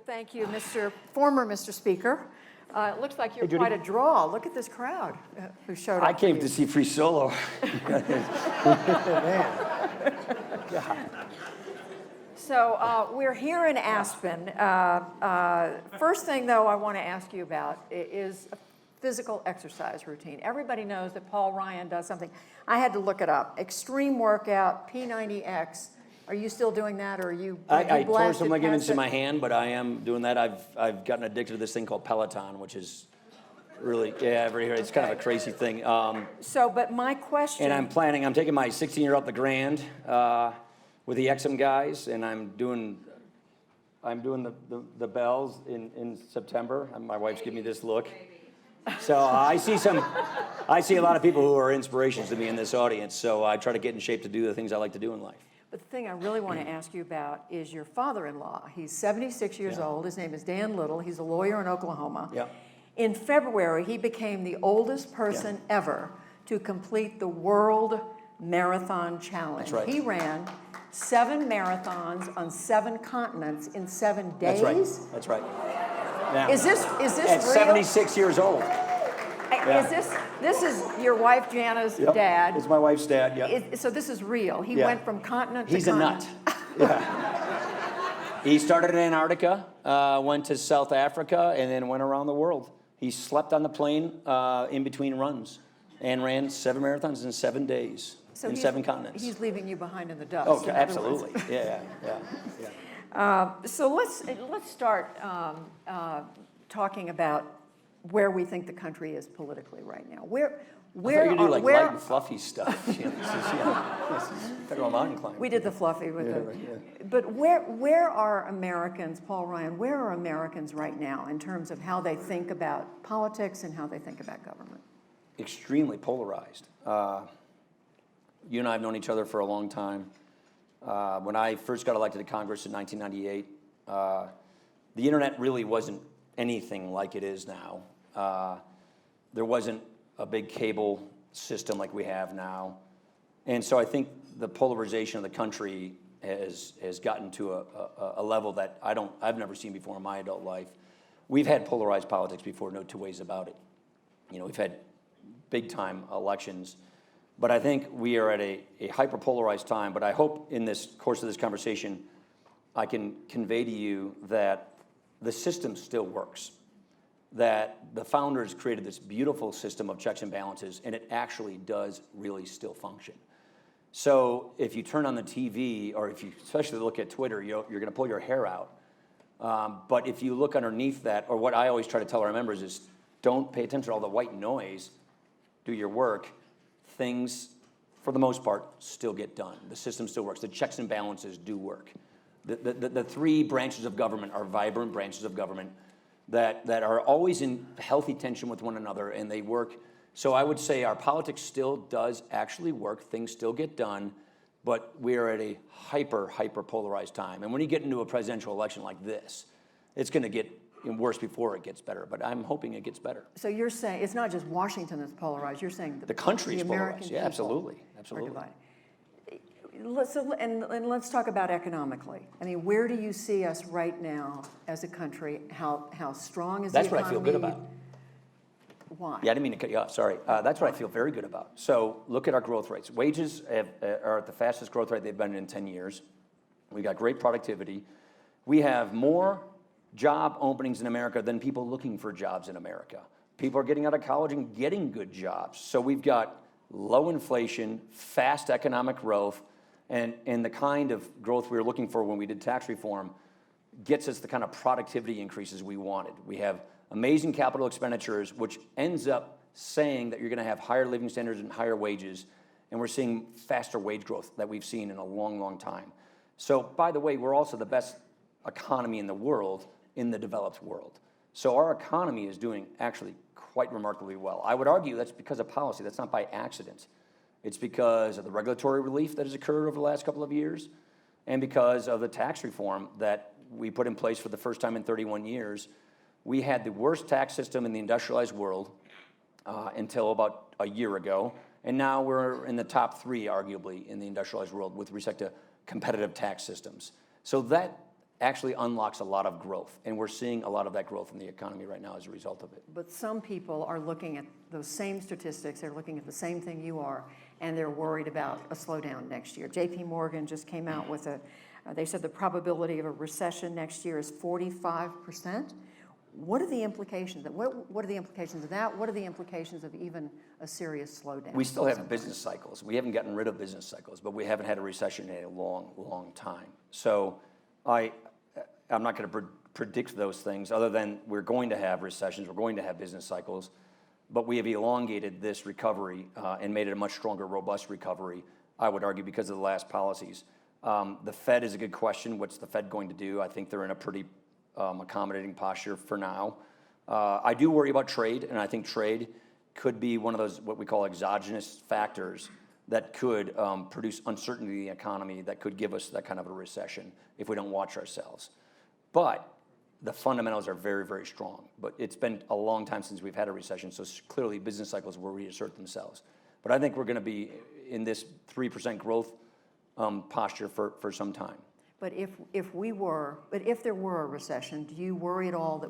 Thank you, Mr. Speaker. It looks like you're quite a draw. Look at this crowd who showed up. I came to see Free Solo. Man. So we're here in Aspen. First thing, though, I want to ask you about is a physical exercise routine. Everybody knows that Paul Ryan does something. I had to look it up. Extreme workout, P90X. Are you still doing that, or are you? I tore some ligaments in my hand, but I am doing that. I've gotten addicted to this thing called Peloton, which is really it's kind of a crazy thing. But my question. And I'm taking my 16-year up the Grand with the XM guys, and I'm doing the bells in September. And my wife's giving me this look. So I see a lot of people who are inspirations to me in this audience. So I try to get in shape to do the things I like to do in life. But the thing I really want to ask you about is your father-in-law. He's 76 years old. His name is Dan Little. He's a lawyer in Oklahoma. Yeah. In February, he became the oldest person ever to complete the World Marathon Challenge. That's right. He ran 7 marathons on 7 continents in 7 days. That's right. Now, Is this at real? 76 years old. This is your wife Jana's dad? It's my wife's dad. Yeah. So this is real. He went from continent to He's continent. He's a nut. Yeah. He started in Antarctica, went to South Africa, and then went around the world. He slept on the plane in between runs and ran 7 marathons in 7 days in 7 continents. He's leaving you behind in the dust. Oh, absolutely. Yeah. So let's start talking about where we think the country is politically right now. Where you do like light and fluffy stuff. This is federal mountain climbing. We did the fluffy with But where are Americans, Paul Ryan? Where are Americans right now in terms of how they think about politics and how they think about government? Extremely polarized. You and I have known each other for a long time. When I first got elected to Congress in 1998, the internet really wasn't anything like it is now. There wasn't a big cable system like we have now. And so I think the polarization of the country has gotten to a level that I've never seen before in my adult life. We've had polarized politics before, no two ways about it. We've had big time elections, but I think we are at a hyper-polarized time. But I hope in this course of this conversation, I can convey to you that the system still works, that the founders created this beautiful system of checks and balances, and it actually does really still function. So if you turn on the TV, or if you especially look at Twitter, you're going to pull your hair out. But if you look underneath that, or what I always try to tell our members is, don't pay attention to all the white noise, do your work. Things, for the most part, still get done. The system still works. The checks and balances do work. The 3 branches of government are vibrant branches of government that are always in healthy tension with one another, and they work. So I would say our politics still does actually work. Things still get done, but we are at a hyper polarized time. And when you get into a presidential election like this, it's going to get worse before it gets better, but I'm hoping it gets better. So you're saying it's not just Washington that's polarized. You're saying the country is polarized. Yeah, absolutely. Let's talk about economically. I mean, where do you see us right now as a country? How strong is the economy? That's what I feel good about. Why? Yeah, I didn't mean to cut you off. Sorry. That's what I feel very good about. So look at our growth rates. Wages are at the fastest growth rate they've been in 10 years. We got great productivity. We have more job openings in America than people looking for jobs in America. People are getting out of college and getting good jobs. So we've got low inflation, fast economic growth, and the kind of growth we were looking for when we did tax reform gets us the kind of productivity increases we wanted. We have amazing capital expenditures, which ends up saying that you're going to have higher living standards and higher wages, and we're seeing faster wage growth that we've seen in a long time. So, by the way, we're also the best economy in the world in the developed world. So our economy is doing actually quite remarkably well. I would argue that's because of policy. That's not by accident. It's because of the regulatory relief that has occurred over the last couple of years, and because of the tax reform that we put in place for the first time in 31 years. We had the worst tax system in the industrialized world until about a year ago, and now we're in the top 3, arguably, in the industrialized world with respect to competitive tax systems. So that actually unlocks a lot of growth. And we're seeing a lot of that growth in the economy right now as a result of it. But some people are looking at those same statistics, they're looking at the same thing you are, and they're worried about a slowdown next year. JP Morgan just came out with they said the probability of a recession next year is 45%. What are the implications? What are the implications of that? What are the implications of even a serious slowdown? We still have business cycles. We haven't gotten rid of business cycles, but we haven't had a recession in a long, long time. So I'm not going to predict those things other than we're going to have recessions, we're going to have business cycles, but we have elongated this recovery and made it a much stronger, robust recovery, I would argue, because of the last policies. The Fed is a good question. What's the Fed going to do? I think they're in a pretty accommodating posture for now. I do worry about trade, and I think trade could be one of those what we call exogenous factors that could produce uncertainty in the economy that could give us that kind of a recession if we don't watch ourselves. But the fundamentals are very, very strong. But it's been a long time since we've had a recession, so clearly business cycles will reassert themselves. But I think we're going to be in this 3% growth posture for some time. But if there were a recession, do you worry at all that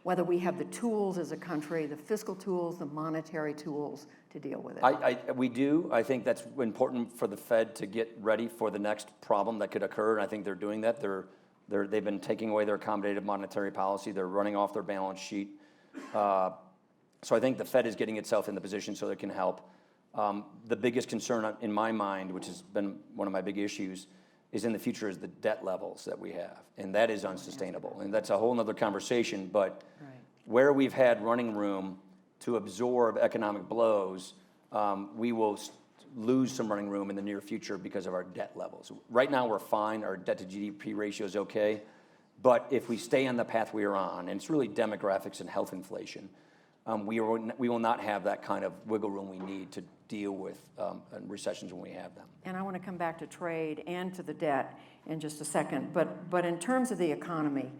whether we have the tools as a country, the fiscal tools, the monetary tools to deal with it? We do. I think that's important for the Fed to get ready for the next problem that could occur, and I think they're doing that. They've been taking away their accommodative monetary policy. They're running off their balance sheet. So I think the Fed is getting itself in the position so it can help. The biggest concern in my mind, which has been one of my big issues, is in the future is the debt levels that we have, and that is unsustainable. And that's a whole nother conversation, but where we've had running room to absorb economic blows, we will lose some running room in the near future because of our debt levels. Right now we're fine, our debt to GDP ratio is okay, but if we stay on the path we are on, and it's really demographics and health inflation, we will not have that kind of wiggle room we need to deal with recessions when we have them. And I want to come back to trade and to the debt in just a second. But in terms of the economy,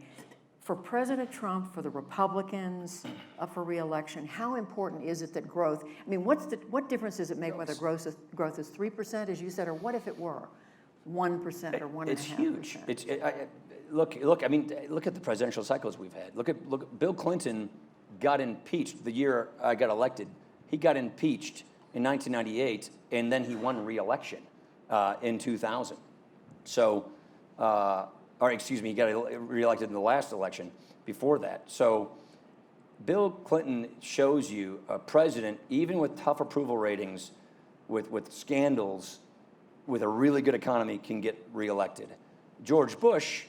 for President Trump, for the Republicans up for re-election, how important is it that growth? I mean, what difference does it make whether growth is 3%, as you said, or what if it were 1% or 1.5%? It's huge. Look. I mean, look at the presidential cycles we've had. Look. Bill Clinton got impeached the year I got elected. He got impeached in 1998, and then he won re-election in 2000. So, he got re-elected in the last election before that. So, Bill Clinton shows you a president, even with tough approval ratings, with scandals, with a really good economy, can get re-elected. George Bush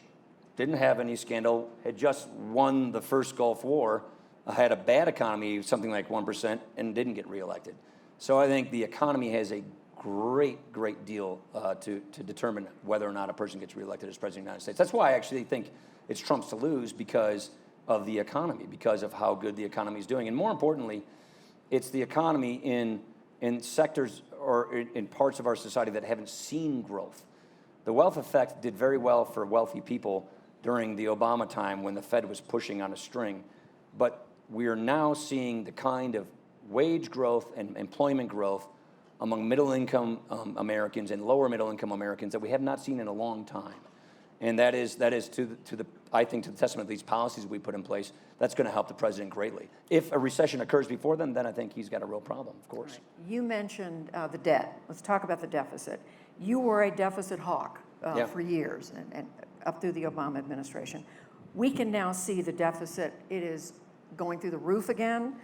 didn't have any scandal, had just won the first Gulf War, had a bad economy, something like 1%, and didn't get reelected. So I think the economy has a great deal to determine whether or not a person gets reelected as president of the United States. That's why I actually think it's Trump's to lose, because of the economy, because of how good the economy is doing. And more importantly, it's the economy in sectors or in parts of our society that haven't seen growth. The wealth effect did very well for wealthy people during the Obama time when the Fed was pushing on a string. But we are now seeing the kind of wage growth and employment growth among middle-income Americans and lower middle-income Americans that we have not seen in a long time. And that is I think to the testament of these policies we put in place, that's going to help the president greatly. If a recession occurs before then I think he's got a real problem, of course. Right. You mentioned the debt. Let's talk about the deficit. You were a deficit hawk for years and up through the Obama administration. We can now see the deficit. It is going through the roof again.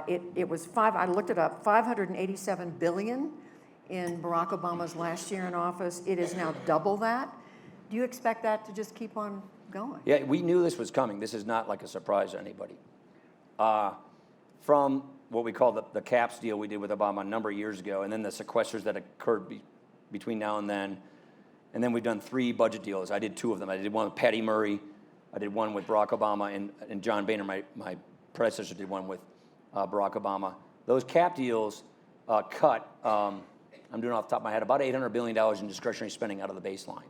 It was I looked it up, $587 billion in Barack Obama's last year in office. It is now double that. Do you expect that to just keep on going? Yeah, we knew this was coming. This is not like a surprise to anybody. From what we call the caps deal we did with Obama a number of years ago, and then the sequesters that occurred between now and then we've done 3 budget deals. I did 2 of them. I did one with Patty Murray. I did one with Barack Obama, and John Boehner, my predecessor, did one with Barack Obama. Those cap deals cut, I'm doing off the top of my head, about $800 billion in discretionary spending out of the baseline.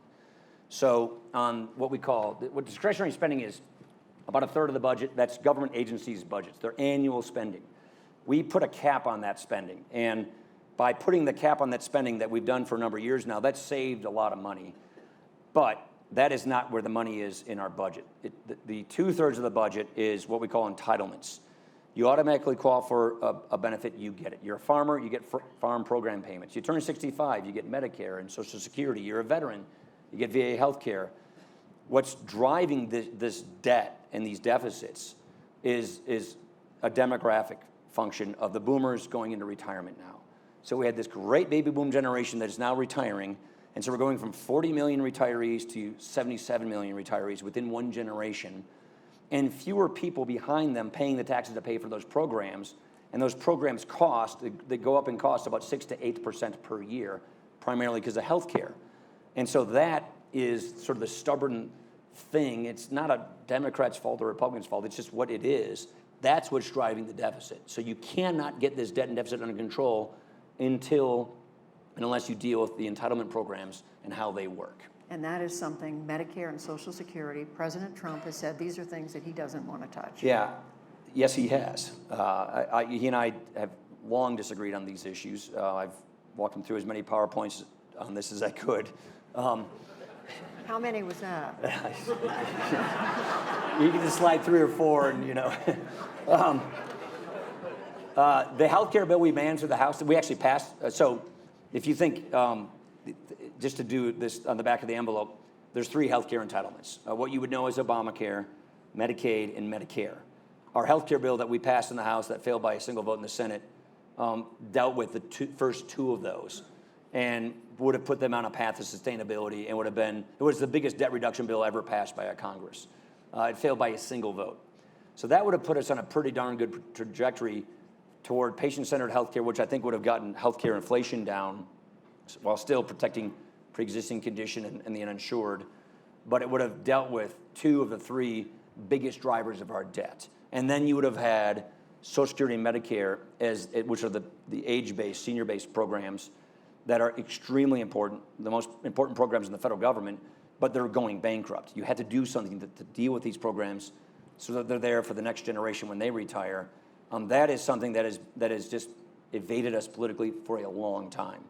So on what discretionary spending is, about a third of the budget, that's government agencies' budgets, their annual spending. We put a cap on that spending, and by putting the cap on that spending that we've done for a number of years now, that's saved a lot of money. But that is not where the money is in our budget. The 2/3 of the budget is what we call entitlements. You automatically qualify for a benefit, you get it. You're a farmer, you get farm program payments. You turn 65, you get Medicare and Social Security. You're a veteran, you get VA health care. What's driving this debt and these deficits is a demographic function of the boomers going into retirement now. So we had this great baby boom generation that is now retiring, and so we're going from 40 million retirees to 77 million retirees within one generation, and fewer people behind them paying the taxes to pay for those programs. And those programs they go up in cost about 6 to 8% per year, primarily because of health care. And so that is sort of the stubborn thing. It's not a Democrat's fault or a Republican's fault, it's just what it is. That's what's driving the deficit. So you cannot get this debt and deficit under control unless you deal with the entitlement programs and how they work. And that is something, Medicare and Social Security, President Trump has said these are things that he doesn't want to touch. Yeah, yes, he has. He and I have long disagreed on these issues. I've walked him through as many PowerPoints on this as I could. How many was that? You can just slide 3 or 4 and, the health care bill we ran through the House, we actually passed. So if you think, just to do this on the back of the envelope, there's 3 health care entitlements. What you would know as Obamacare, Medicaid, and Medicare. Our health care bill that we passed in the House that failed by a single vote in the Senate dealt with the first 2 of those and would have put them on a path of sustainability and it was the biggest debt reduction bill ever passed by a Congress. It failed by a single vote. So that would have put us on a pretty darn good trajectory toward patient-centered healthcare, which I think would have gotten healthcare inflation down while still protecting pre-existing condition and the uninsured. But it would have dealt with 2 of the 3 biggest drivers of our debt. And then you would have had Social Security and Medicare, which are the age-based, senior-based programs that are extremely important, the most important programs in the federal government, but they're going bankrupt. You had to do something to deal with these programs so that they're there for the next generation when they retire. That is something that has just evaded us politically for a long time.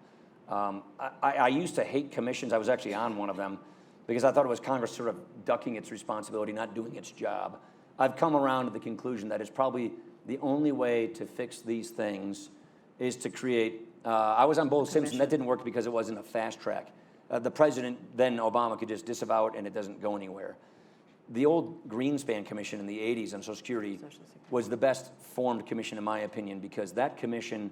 I used to hate commissions. I was actually on one of them because I thought it was Congress sort of ducking its responsibility, not doing its job. I've come around to the conclusion that it's probably the only way to fix these things is to create. I was on both Simpson. That didn't work because it wasn't a fast track. The president, then Obama, could just disavow it and it doesn't go anywhere. The old Greenspan Commission in the 80s on Social Security was the best formed commission, in my opinion, because that commission,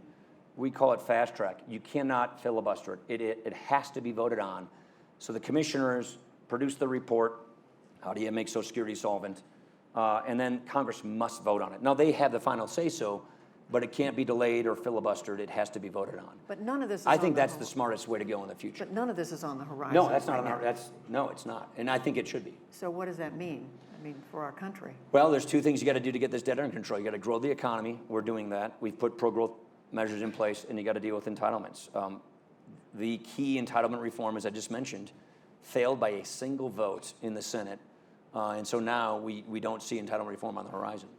we call it fast track. You cannot filibuster it. It has to be voted on. So the commissioners produce the report. How do you make Social Security solvent? And then Congress must vote on it. Now, they have the final say-so, but it can't be delayed or filibustered. It has to be voted on. But none of this is I think that's the smartest way to go in the future. But none of this is on the horizon. No, that's not. No, it's not. And I think it should be. So what does that mean? I mean, for our country? Well, there's 2 things you got to do to get this debt under control. You got to grow the economy. We're doing that. We've put pro-growth measures in place, and you got to deal with entitlements. The key entitlement reform, as I just mentioned, failed by a single vote in the Senate, and so now we don't see entitlement reform on the horizon.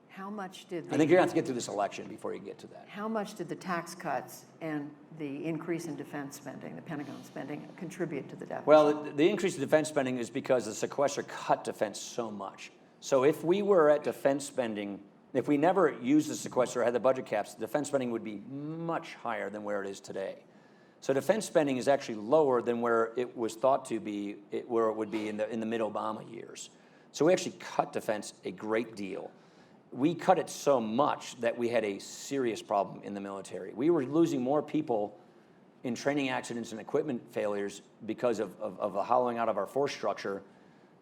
How much did I think you're going to have to get through this election before you get to that. How much did the tax cuts and the increase in defense spending, the Pentagon spending, contribute to the deficit? Well, the increase in defense spending is because the sequester cut defense so much. So if we were at defense spending, if we never used the sequester or had the budget caps, defense spending would be much higher than where it is today. So defense spending is actually lower than where it was thought to be, where it would be in the mid-Obama years. So we actually cut defense a great deal. We cut it so much that we had a serious problem in the military. We were losing more people in training accidents and equipment failures because of the hollowing out of our force structure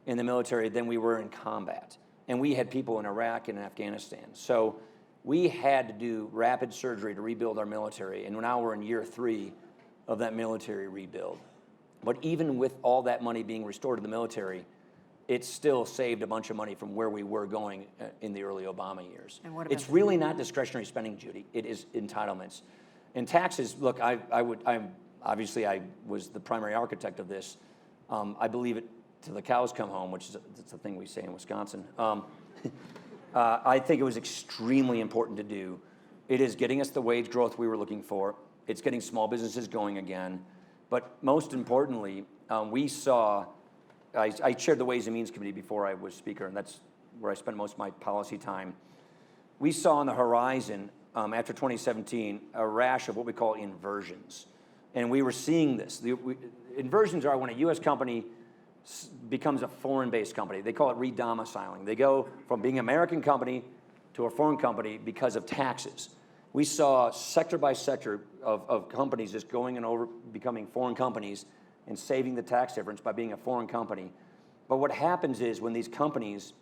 in the military than we were in combat. And we had people in Iraq and Afghanistan. So we had to do rapid surgery to rebuild our military, and now we're in year 3 of that military rebuild. But even with all that money being restored to the military, it still saved a bunch of money from where we were going in the early Obama years. And what about it's really not discretionary spending, Judy. It is entitlements. And taxes, look, I was the primary architect of this. I believe it till the cows come home, which is that's the thing we say in Wisconsin. I think it was extremely important to do. It is getting us the wage growth we were looking for. It's getting small businesses going again. But most importantly, we saw I chaired the Ways and Means Committee before I was Speaker, and that's where I spent most of my policy time. We saw on the horizon, after 2017, a rash of what we call inversions. And we were seeing this. Inversions are when a U.S. company becomes a foreign-based company. They call it re-domiciling. They go from being an American company to a foreign company because of taxes. We saw sector by sector of companies just going and over becoming foreign companies and saving the tax difference by being a foreign company. But what happens is when these companies,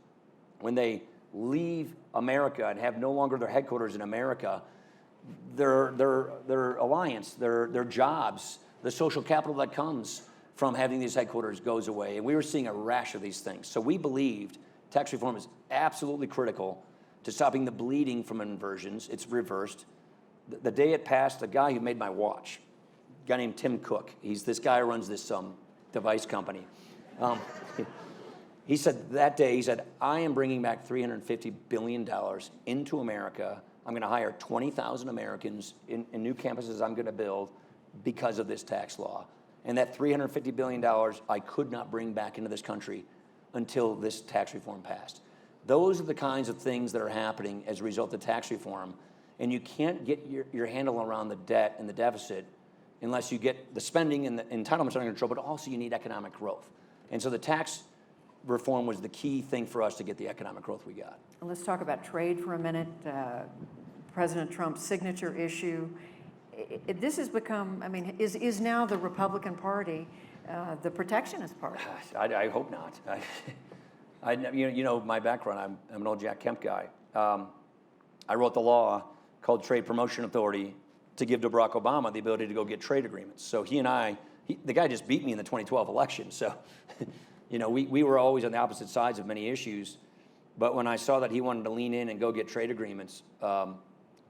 when they leave America and have no longer their headquarters in America, their alliance, their jobs, the social capital that comes from having these headquarters goes away. And we were seeing a rash of these things. So we believed tax reform is absolutely critical to stopping the bleeding from inversions. It's reversed. The day it passed, the guy who made my watch, a guy named Tim Cook, he's this guy who runs this device company. He said that day, he said, I am bringing back $350 billion into America. I'm going to hire 20,000 Americans in new campuses I'm going to build because of this tax law. And that $350 billion I could not bring back into this country until this tax reform passed. Those are the kinds of things that are happening as a result of tax reform. And you can't get your handle around the debt and the deficit unless you get the spending and the entitlements under control, but also you need economic growth. And so the tax reform was the key thing for us to get the economic growth we got. Well, let's talk about trade for a minute. President Trump's signature issue. This has become, I mean, is now the Republican Party the protectionist party? I hope not. You know my background. I'm an old Jack Kemp guy. I wrote the law called Trade Promotion Authority to give to Barack Obama the ability to go get trade agreements. So the guy just beat me in the 2012 election. So, we were always on the opposite sides of many issues. But when I saw that he wanted to lean in and go get trade agreements,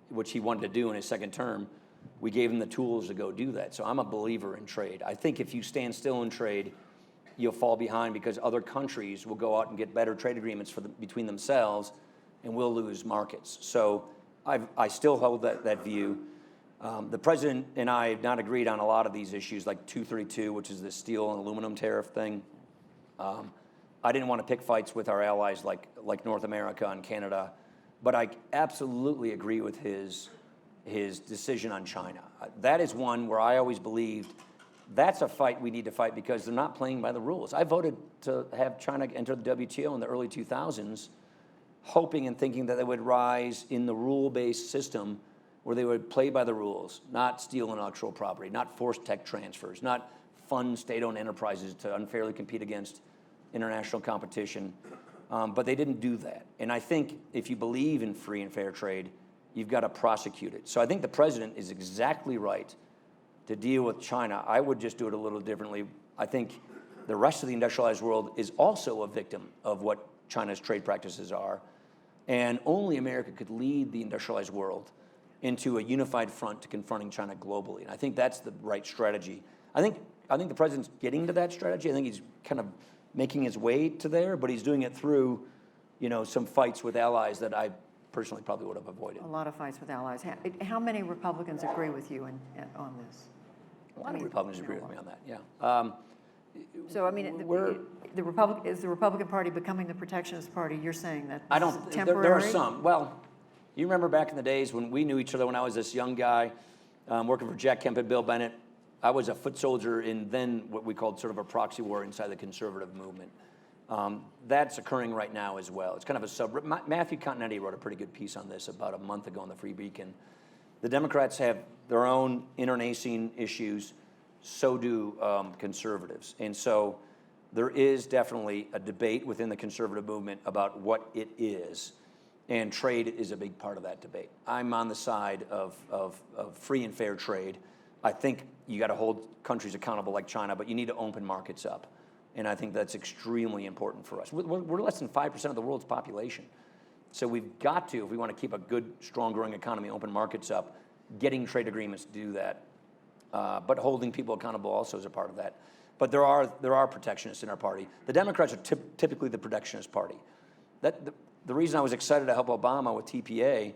which he wanted to do in his second term, we gave him the tools to go do that. So I'm a believer in trade. I think if you stand still in trade, you'll fall behind because other countries will go out and get better trade agreements between themselves, and we'll lose markets. So I still hold that view. The president and I have not agreed on a lot of these issues, like 232, which is the steel and aluminum tariff thing. I didn't want to pick fights with our allies like North America and Canada, but I absolutely agree with his decision on China. That is one where I always believed that's a fight we need to fight because they're not playing by the rules. I voted to have China enter the WTO in the early 2000s, hoping and thinking that they would rise in the rule-based system where they would play by the rules, not steal intellectual property, not force tech transfers, not fund state-owned enterprises to unfairly compete against international competition. But they didn't do that. And I think if you believe in free and fair trade, you've got to prosecute it. So I think the president is exactly right to deal with China. I would just do it a little differently. I think the rest of the industrialized world is also a victim of what China's trade practices are. And only America could lead the industrialized world into a unified front to confronting China globally. And I think that's the right strategy. I think the president's getting to that strategy. I think he's kind of making his way to there, but he's doing it through, some fights with allies that I personally probably would have avoided. A lot of fights with allies. How many Republicans agree with you on this? A lot of Republicans agree with me on that, yeah. So, I mean, is the Republican Party becoming the protectionist party? You're saying that I don't. Temporary? There are some. Well, you remember back in the days when we knew each other when I was this young guy working for Jack Kemp and Bill Bennett. I was a foot soldier in then what we called sort of a proxy war inside the conservative movement. That's occurring right now as well. It's kind of a sub. Matthew Continetti wrote a pretty good piece on this about a month ago in the Free Beacon. The Democrats have their own internecine issues, so do conservatives. And so there is definitely a debate within the conservative movement about what it is. And trade is a big part of that debate. I'm on the side of free and fair trade. I think you got to hold countries accountable like China, but you need to open markets up. And I think that's extremely important for us. We're less than 5% of the world's population. So we've got to, if we want to keep a good, strong, growing economy, open markets up, getting trade agreements to do that. But holding people accountable also is a part of that. But there are protectionists in our party. The Democrats are typically the protectionist party. The reason I was excited to help Obama with TPA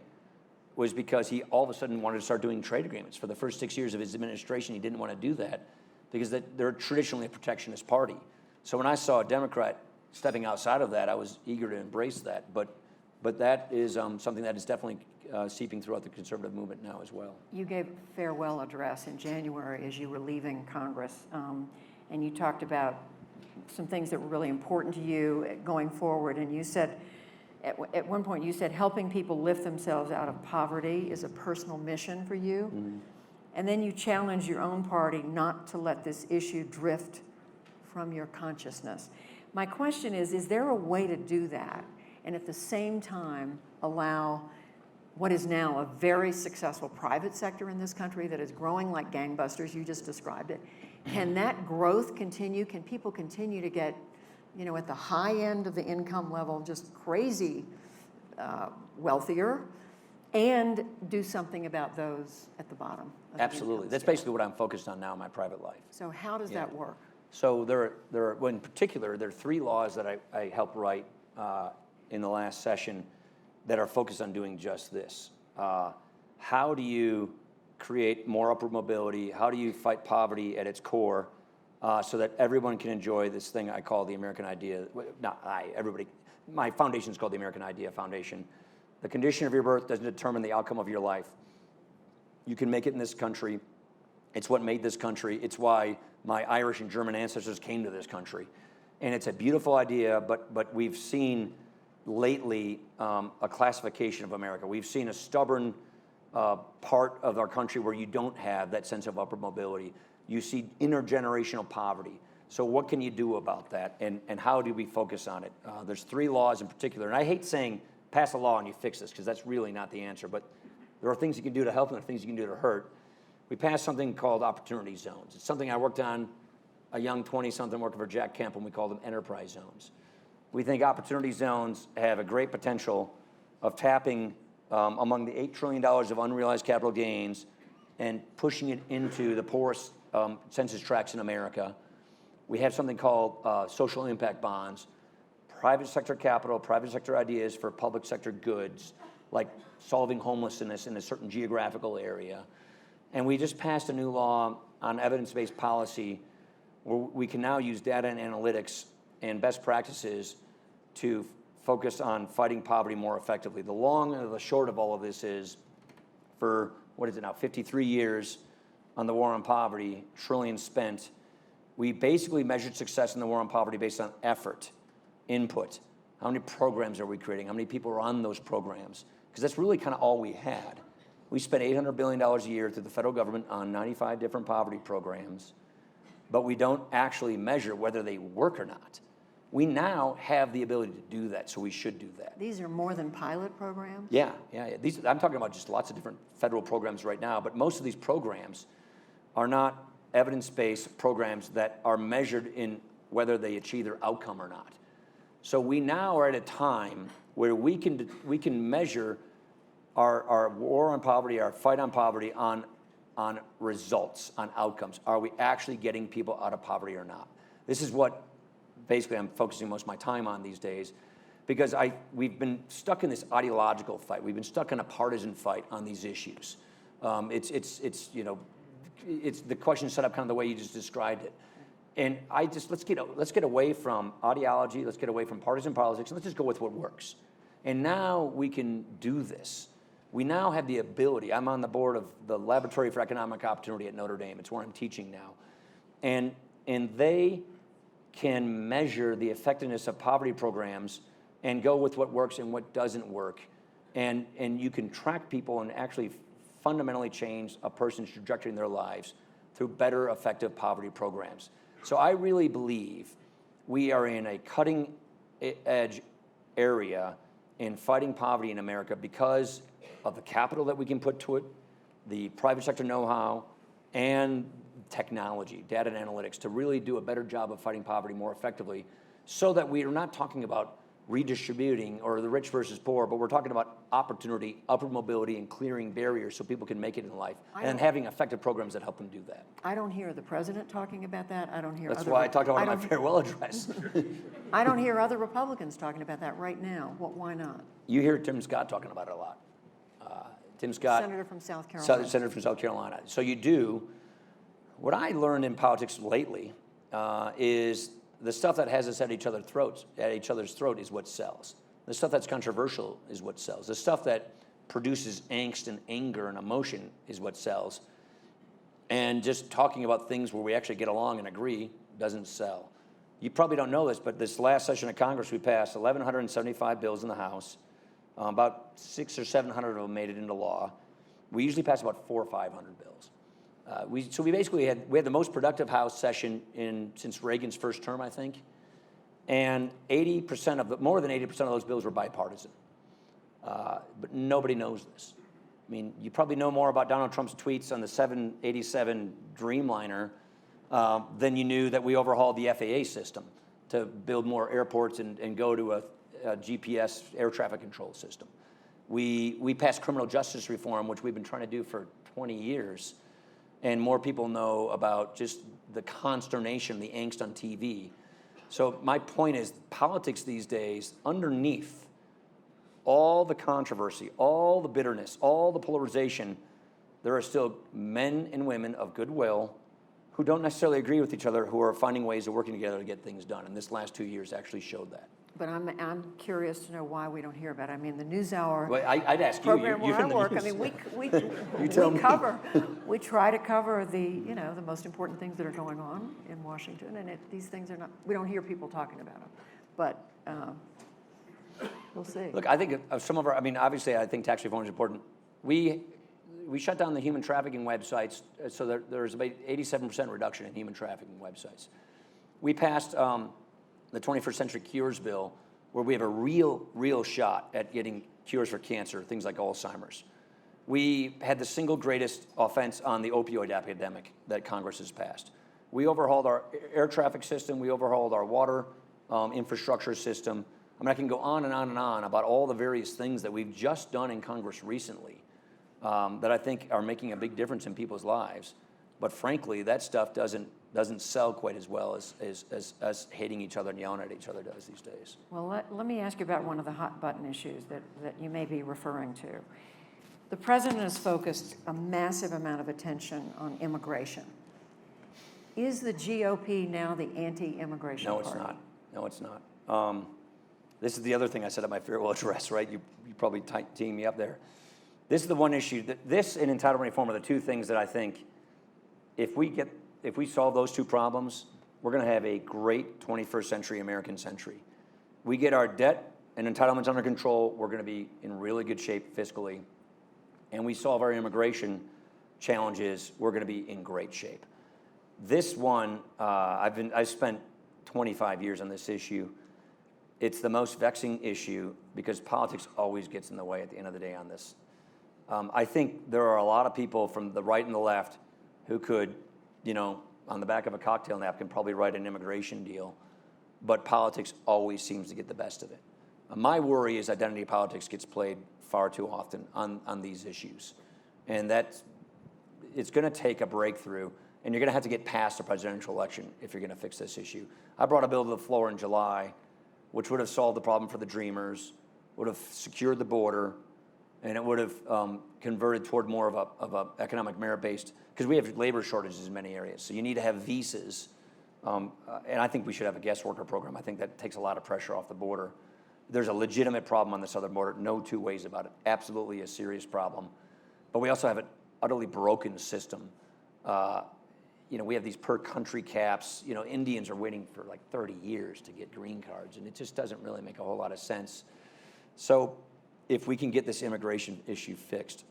was because he all of a sudden wanted to start doing trade agreements. For the first 6 years of his administration, he didn't want to do that because they're traditionally a protectionist party. So when I saw a Democrat stepping outside of that, I was eager to embrace that. But that is something that is definitely seeping throughout the conservative movement now as well. You gave a farewell address in January as you were leaving Congress, and you talked about some things that were really important to you going forward. And you said, at one point, you said helping people lift themselves out of poverty is a personal mission for you. Mm-hmm. And then you challenged your own party not to let this issue drift from your consciousness. My question is there a way to do that and at the same time allow what is now a very successful private sector in this country that is growing like gangbusters, you just described it. Can that growth continue? Can people continue to get, at the high end of the income level, just crazy wealthier, and do something about those at the bottom? Absolutely. That's basically what I'm focused on now in my private life. So how does that work? So there are, well, in particular, there are 3 laws that I helped write in the last session that are focused on doing just this. How do you create more upward mobility? How do you fight poverty at its core so that everyone can enjoy this thing I call the American Idea? Everybody. My foundation is called the American Idea Foundation. The condition of your birth doesn't determine the outcome of your life. You can make it in this country. It's what made this country. It's why my Irish and German ancestors came to this country. And it's a beautiful idea, but we've seen lately a classification of America. We've seen a stubborn part of our country where you don't have that sense of upward mobility. You see intergenerational poverty. So what can you do about that, and how do we focus on it? There's 3 laws in particular, and I hate saying pass a law and you fix this, because that's really not the answer, but there are things you can do to help and there are things you can do to hurt. We passed something called opportunity zones. It's something I worked on, a young 20-something working for Jack Kemp, and we call them enterprise zones. We think opportunity zones have a great potential of tapping among the $8 trillion of unrealized capital gains and pushing it into the poorest census tracts in America. We have something called social impact bonds, private sector capital, private sector ideas for public sector goods, like solving homelessness in a certain geographical area. And we just passed a new law on evidence-based policy where we can now use data and analytics and best practices to focus on fighting poverty more effectively. The long and the short of all of this is, for, 53 years on the war on poverty, trillions spent, we basically measured success in the war on poverty based on effort, input. How many programs are we creating? How many people are on those programs? Because that's really kind of all we had. We spent $800 billion a year through the federal government on 95 different poverty programs, but we don't actually measure whether they work or not. We now have the ability to do that, so we should do that. These are more than pilot programs? Yeah. I'm talking about just lots of different federal programs right now, but most of these programs are not evidence-based programs that are measured in whether they achieve their outcome or not. So we now are at a time where we can measure our war on poverty, our fight on poverty on results, on outcomes. Are we actually getting people out of poverty or not? This is what basically I'm focusing most of my time on these days, because we've been stuck in this ideological fight. We've been stuck in a partisan fight on these issues. It's the question set up kind of the way you just described it. And let's get away from ideology, let's get away from partisan politics, and let's just go with what works. And now we can do this. We now have the ability. I'm on the board of the Laboratory for Economic Opportunity at Notre Dame. It's where I'm teaching now. And they can measure the effectiveness of poverty programs and go with what works and what doesn't work. And you can track people and actually fundamentally change a person's trajectory in their lives through better, effective poverty programs. So I really believe we are in a cutting edge area in fighting poverty in America because of the capital that we can put to it, the private sector know-how, and technology, data and analytics, to really do a better job of fighting poverty more effectively, so that we are not talking about redistributing or the rich versus poor, but we're talking about opportunity, upward mobility, and clearing barriers so people can make it in life, and having effective programs that help them do that. I don't hear the president talking about that. I don't hear That's why I talked about it in my farewell address. I don't hear other Republicans talking about that right now. Why not? You hear Tim Scott talking about it a lot. Tim Scott, Senator from South Carolina. Senator from South Carolina. So you do. What I learned in politics lately is the stuff that has us at each other's throat is what sells. The stuff that's controversial is what sells. The stuff that produces angst and anger and emotion is what sells. And just talking about things where we actually get along and agree doesn't sell. You probably don't know this, but this last session of Congress, we passed 1,175 bills in the House. About 600 or 700 of them made it into law. We usually pass about 400 or 500 bills. So we basically had the most productive House session since Reagan's first term, I think. And more than 80% of those bills were bipartisan. But nobody knows this. I mean, you probably know more about Donald Trump's tweets on the 787 Dreamliner than you knew that we overhauled the FAA system to build more airports and go to a GPS air traffic control system. We passed criminal justice reform, which we've been trying to do for 20 years. And more people know about just the consternation, the angst on TV. So my point is, politics these days, underneath all the controversy, all the bitterness, all the polarization, there are still men and women of goodwill who don't necessarily agree with each other, who are finding ways of working together to get things done. And this last 2 years actually showed that. But I'm curious to know why we don't hear about it. I mean, the NewsHour well, I'd ask program you. You're where I in the work. news. I mean, we try to cover the most important things that are going on in Washington, and these things are not. We don't hear people talking about them, but we'll see. Look, I think some of our. I mean, obviously, I think tax reform is important. We shut down the human trafficking websites, so there's about 87% reduction in human trafficking websites. We passed the 21st Century Cures Bill, where we have a real shot at getting cures for cancer, things like Alzheimer's. We had the single greatest offense on the opioid epidemic that Congress has passed. We overhauled our air traffic system. We overhauled our water infrastructure system. I mean, I can go on and on and on about all the various things that we've just done in Congress recently that I think are making a big difference in people's lives. But frankly, that stuff doesn't sell quite as well as hating each other and yelling at each other does these days. Well, let me ask you about one of the hot button issues that you may be referring to. The president has focused a massive amount of attention on immigration. Is the GOP now the anti-immigration party? No, it's not. This is the other thing I said at my farewell address, right? You probably teeing me up there. This is the one issue. This and entitlement reform are the two things that I think if we solve those two problems, we're going to have a great 21st century American century. We get our debt and entitlements under control, we're going to be in really good shape fiscally. And we solve our immigration challenges, we're going to be in great shape. This one, I've spent 25 years on this issue. It's the most vexing issue because politics always gets in the way at the end of the day on this. I think there are a lot of people from the right and the left who could, on the back of a cocktail napkin, probably write an immigration deal, but politics always seems to get the best of it. My worry is identity politics gets played far too often on these issues, and it's going to take a breakthrough, and you're going to have to get past the presidential election if you're going to fix this issue. I brought a bill to the floor in July, which would have solved the problem for the Dreamers, would have secured the border, and it would have converted toward more of a economic merit-based, because we have labor shortages in many areas. So you need to have visas, and I think we should have a guest worker program. I think that takes a lot of pressure off the border. There's a legitimate problem on the southern border, no two ways about it. Absolutely a serious problem. But we also have an utterly broken system. We have these per country caps. Indians are waiting for like 30 years to get green cards, and it just doesn't really make a whole lot of sense. So if we can get this immigration issue fixed,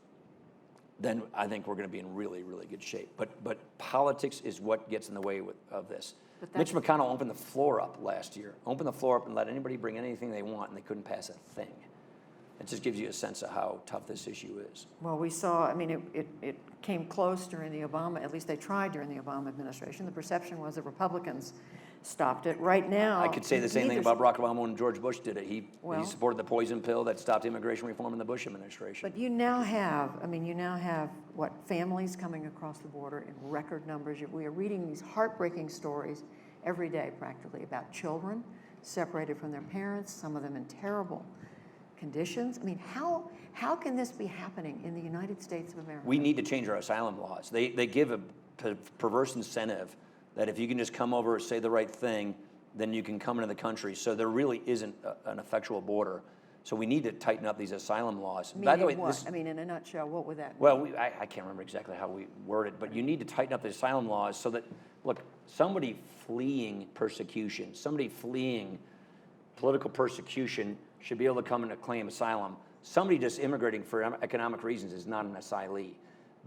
then I think we're going to be in really, really good shape. But politics is what gets in the way of this. Mitch McConnell opened the floor up last year. Opened the floor up and let anybody bring anything they want, and they couldn't pass a thing. It just gives you a sense of how tough this issue is. Well, we saw, it came close during the Obama, at least they tried during the Obama administration. The perception was that Republicans stopped it. Right now, I could say the same thing about Barack Obama when George Bush did it. He supported the poison pill that stopped immigration reform in the Bush administration. But you now have, what, families coming across the border in record numbers. We are reading these heartbreaking stories every day, practically, about children separated from their parents, some of them in terrible conditions. How can this be happening in the United States of America? We need to change our asylum laws. They give a perverse incentive that if you can just come over, say the right thing, then you can come into the country. So there really isn't an effectual border. So we need to tighten up these asylum laws. By the way, what? I mean, in a nutshell, what would that mean? Well, I can't remember exactly how we word it, but you need to tighten up the asylum laws so that, look, somebody fleeing persecution, somebody fleeing political persecution should be able to come in and claim asylum. Somebody just immigrating for economic reasons is not an asylee.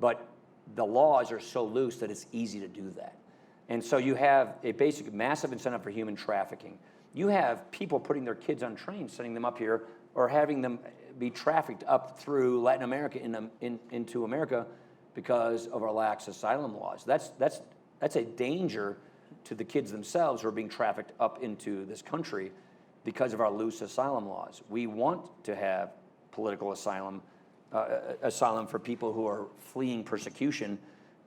But the laws are so loose that it's easy to do that. And so you have a basic massive incentive for human trafficking. You have people putting their kids on trains, sending them up here, or having them be trafficked up through Latin America into America because of our lax asylum laws. That's a danger to the kids themselves who are being trafficked up into this country because of our loose asylum laws. We want to have political asylum for people who are fleeing persecution,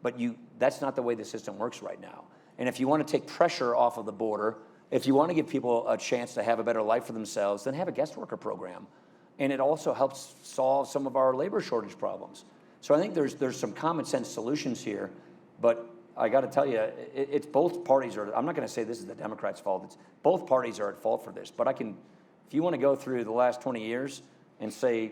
but that's not the way the system works right now. And if you want to take pressure off of the border, if you want to give people a chance to have a better life for themselves, then have a guest worker program. And it also helps solve some of our labor shortage problems. So I think there's some common sense solutions here, but I got to tell you, it's both parties are, I'm not going to say this is the Democrats' fault, it's both parties are at fault for this, but if you want to go through the last 20 years and say,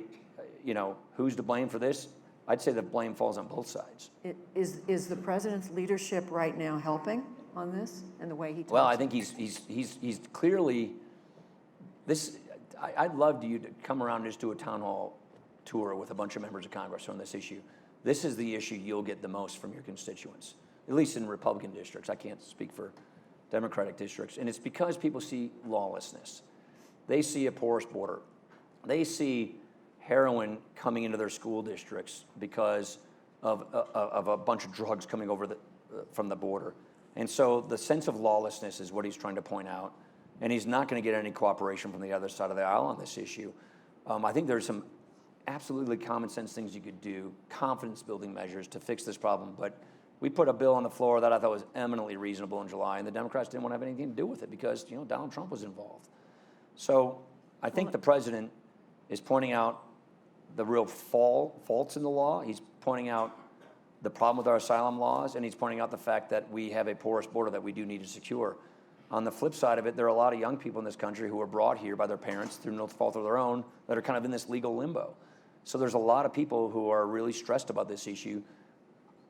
who's to blame for this, I'd say the blame falls on both sides. Is the president's leadership right now helping on this and the way he talks? Well, I think he's clearly this. I'd love you to come around and just do a town hall tour with a bunch of members of Congress on this issue. This is the issue you'll get the most from your constituents, at least in Republican districts. I can't speak for Democratic districts. And it's because people see lawlessness. They see a porous border. They see heroin coming into their school districts because of a bunch of drugs coming over from the border. And so the sense of lawlessness is what he's trying to point out. And he's not going to get any cooperation from the other side of the aisle on this issue. I think there's some absolutely common sense things you could do, confidence building measures to fix this problem. But we put a bill on the floor that I thought was eminently reasonable in July, and the Democrats didn't want to have anything to do with it because Donald Trump was involved. So I think the president is pointing out the real faults in the law. He's pointing out the problem with our asylum laws, and he's pointing out the fact that we have a porous border that we do need to secure. On the flip side of it, there are a lot of young people in this country who were brought here by their parents through no fault of their own that are kind of in this legal limbo. So there's a lot of people who are really stressed about this issue.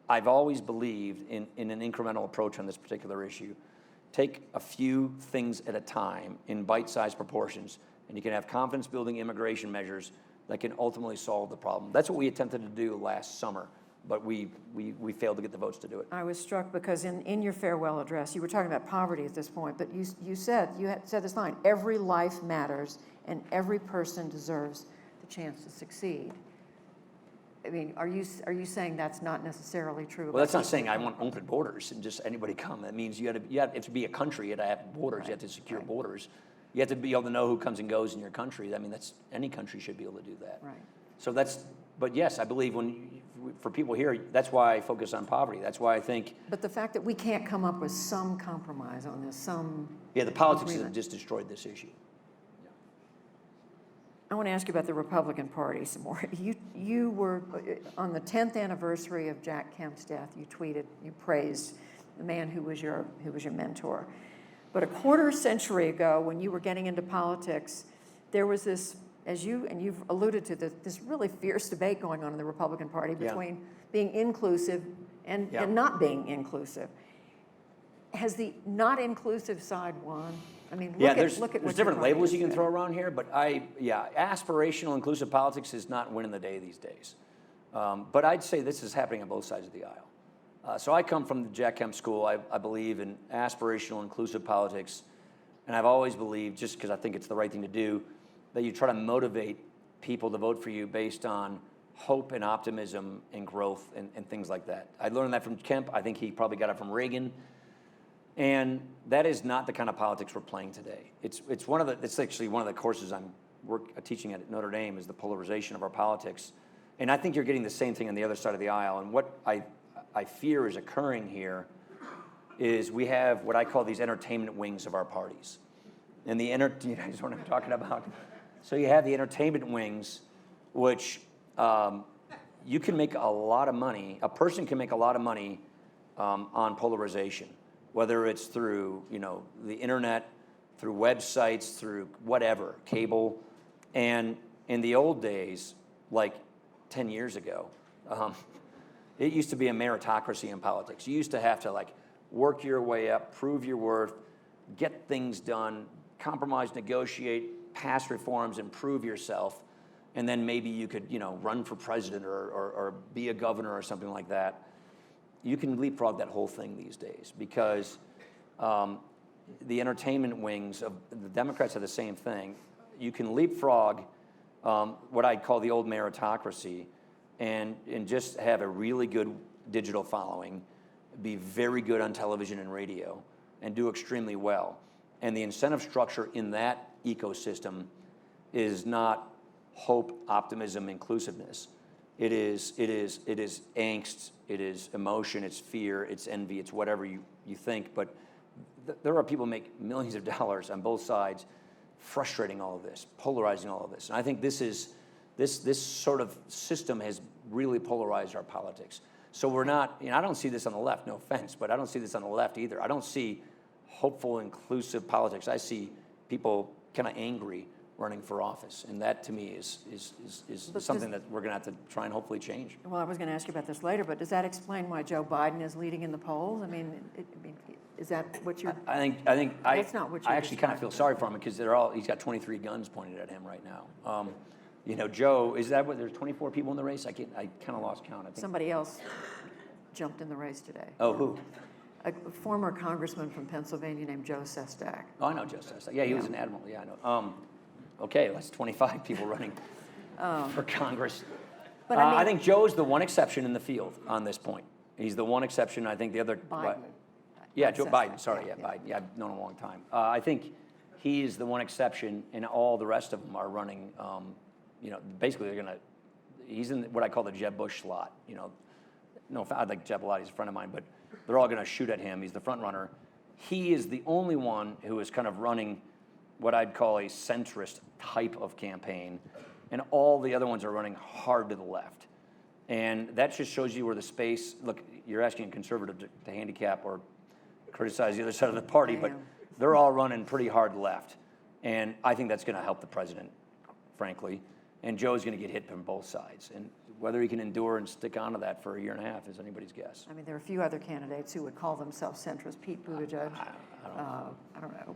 I've always believed in an incremental approach on this particular issue. Take a few things at a time in bite-sized proportions, and you can have confidence-building immigration measures that can ultimately solve the problem. That's what we attempted to do last summer, but we failed to get the votes to do it. I was struck because in your farewell address, you were talking about poverty at this point, but you said this line: every life matters, and every person deserves the chance to succeed. I mean, are you saying that's not necessarily true? Well, that's not saying I want open borders and just anybody come. That means you have to be a country. You have to have borders. Right. You have to secure borders. You have to be able to know who comes and goes in your country. I mean, any country should be able to do that. Right. So but yes, I believe for people here, that's why I focus on poverty. That's why I think. But the fact that we can't come up with some compromise on this, the politics have just destroyed this issue. I want to ask you about the Republican Party some more. You were, on the 10th anniversary of Jack Kemp's death, you tweeted, you praised the man who was your mentor. But a quarter century ago, when you were getting into politics, there was this, you've alluded to, this really fierce debate going on in the Republican Party between being inclusive and not being inclusive. Has the not inclusive side won? I mean, there's different labels you can throw around here, but aspirational inclusive politics is not winning the day these days. But I'd say this is happening on both sides of the aisle. So I come from the Jack Kemp School. I believe in aspirational inclusive politics, and I've always believed, just because I think it's the right thing to do, that you try to motivate people to vote for you based on hope and optimism and growth and things like that. I learned that from Kemp. I think he probably got it from Reagan. And that is not the kind of politics we're playing today. It's actually one of the courses I'm teaching at Notre Dame is the polarization of our politics. And I think you're getting the same thing on the other side of the aisle. And what I fear is occurring here is we have what I call these entertainment wings of our parties. And you guys know what I'm talking about? So you have the entertainment wings, which you can make a lot of money. A person can make a lot of money on polarization. Whether it's through the internet, through websites, through whatever, cable. And in the old days, like 10 years ago, it used to be a meritocracy in politics. You used to have to like work your way up, prove your worth, get things done, compromise, negotiate, pass reforms, improve yourself, and then maybe you could, run for president or be a governor or something like that. You can leapfrog that whole thing these days because the entertainment wings of the Democrats are the same thing. You can leapfrog what I'd call the old meritocracy and just have a really good digital following, be very good on television and radio, and do extremely well. And the incentive structure in that ecosystem is not hope, optimism, inclusiveness. It is angst, it is emotion, it's fear, it's envy, it's whatever you think. But there are people who make millions of dollars on both sides, frustrating all of this, polarizing all of this. And I think this sort of system has really polarized our politics. So we're not, I don't see this on the left, no offense, but I don't see this on the left either. I don't see hopeful, inclusive politics. I see people kind of angry running for office, and that to me is something that we're going to have to try and hopefully change. Well, I was going to ask you about this later, but does that explain why Joe Biden is leading in the polls? I mean, is that what you're? I think That's not what you're I actually kind of feel sorry for him because he's got 23 guns pointed at him right now. Joe, is that what? There's 24 people in the race. I kind of lost count. I think Somebody else jumped in the race today. Oh, who? A former congressman from Pennsylvania named Joe Sestak. Oh, I know Joe Sestak. Yeah, he was an admiral. Yeah, I know. Okay, that's 25 people running for Congress. But I think Joe's the one exception in the field on this point. He's the one exception. I think the other. Biden. Yeah, Joe Sestak. Biden. Sorry, yeah, Biden. Yeah, I've known him a long time. I think he's the one exception, and all the rest of them are running. Basically, he's in what I call the Jeb Bush slot. No, I like Jeb a lot. He's a friend of mine, but they're all going to shoot at him. He's the front runner. He is the only one who is kind of running what I'd call a centrist type of campaign, and all the other ones are running hard to the left. And that just shows you where the space, look, you're asking a conservative to handicap or criticize the other side of the party, but they're all running pretty hard left. And I think that's going to help the president, frankly. And Joe's going to get hit from both sides. And whether he can endure and stick onto that for a year and a half is anybody's guess. I mean, there are a few other candidates who would call themselves centrist. Pete Buttigieg. I don't know.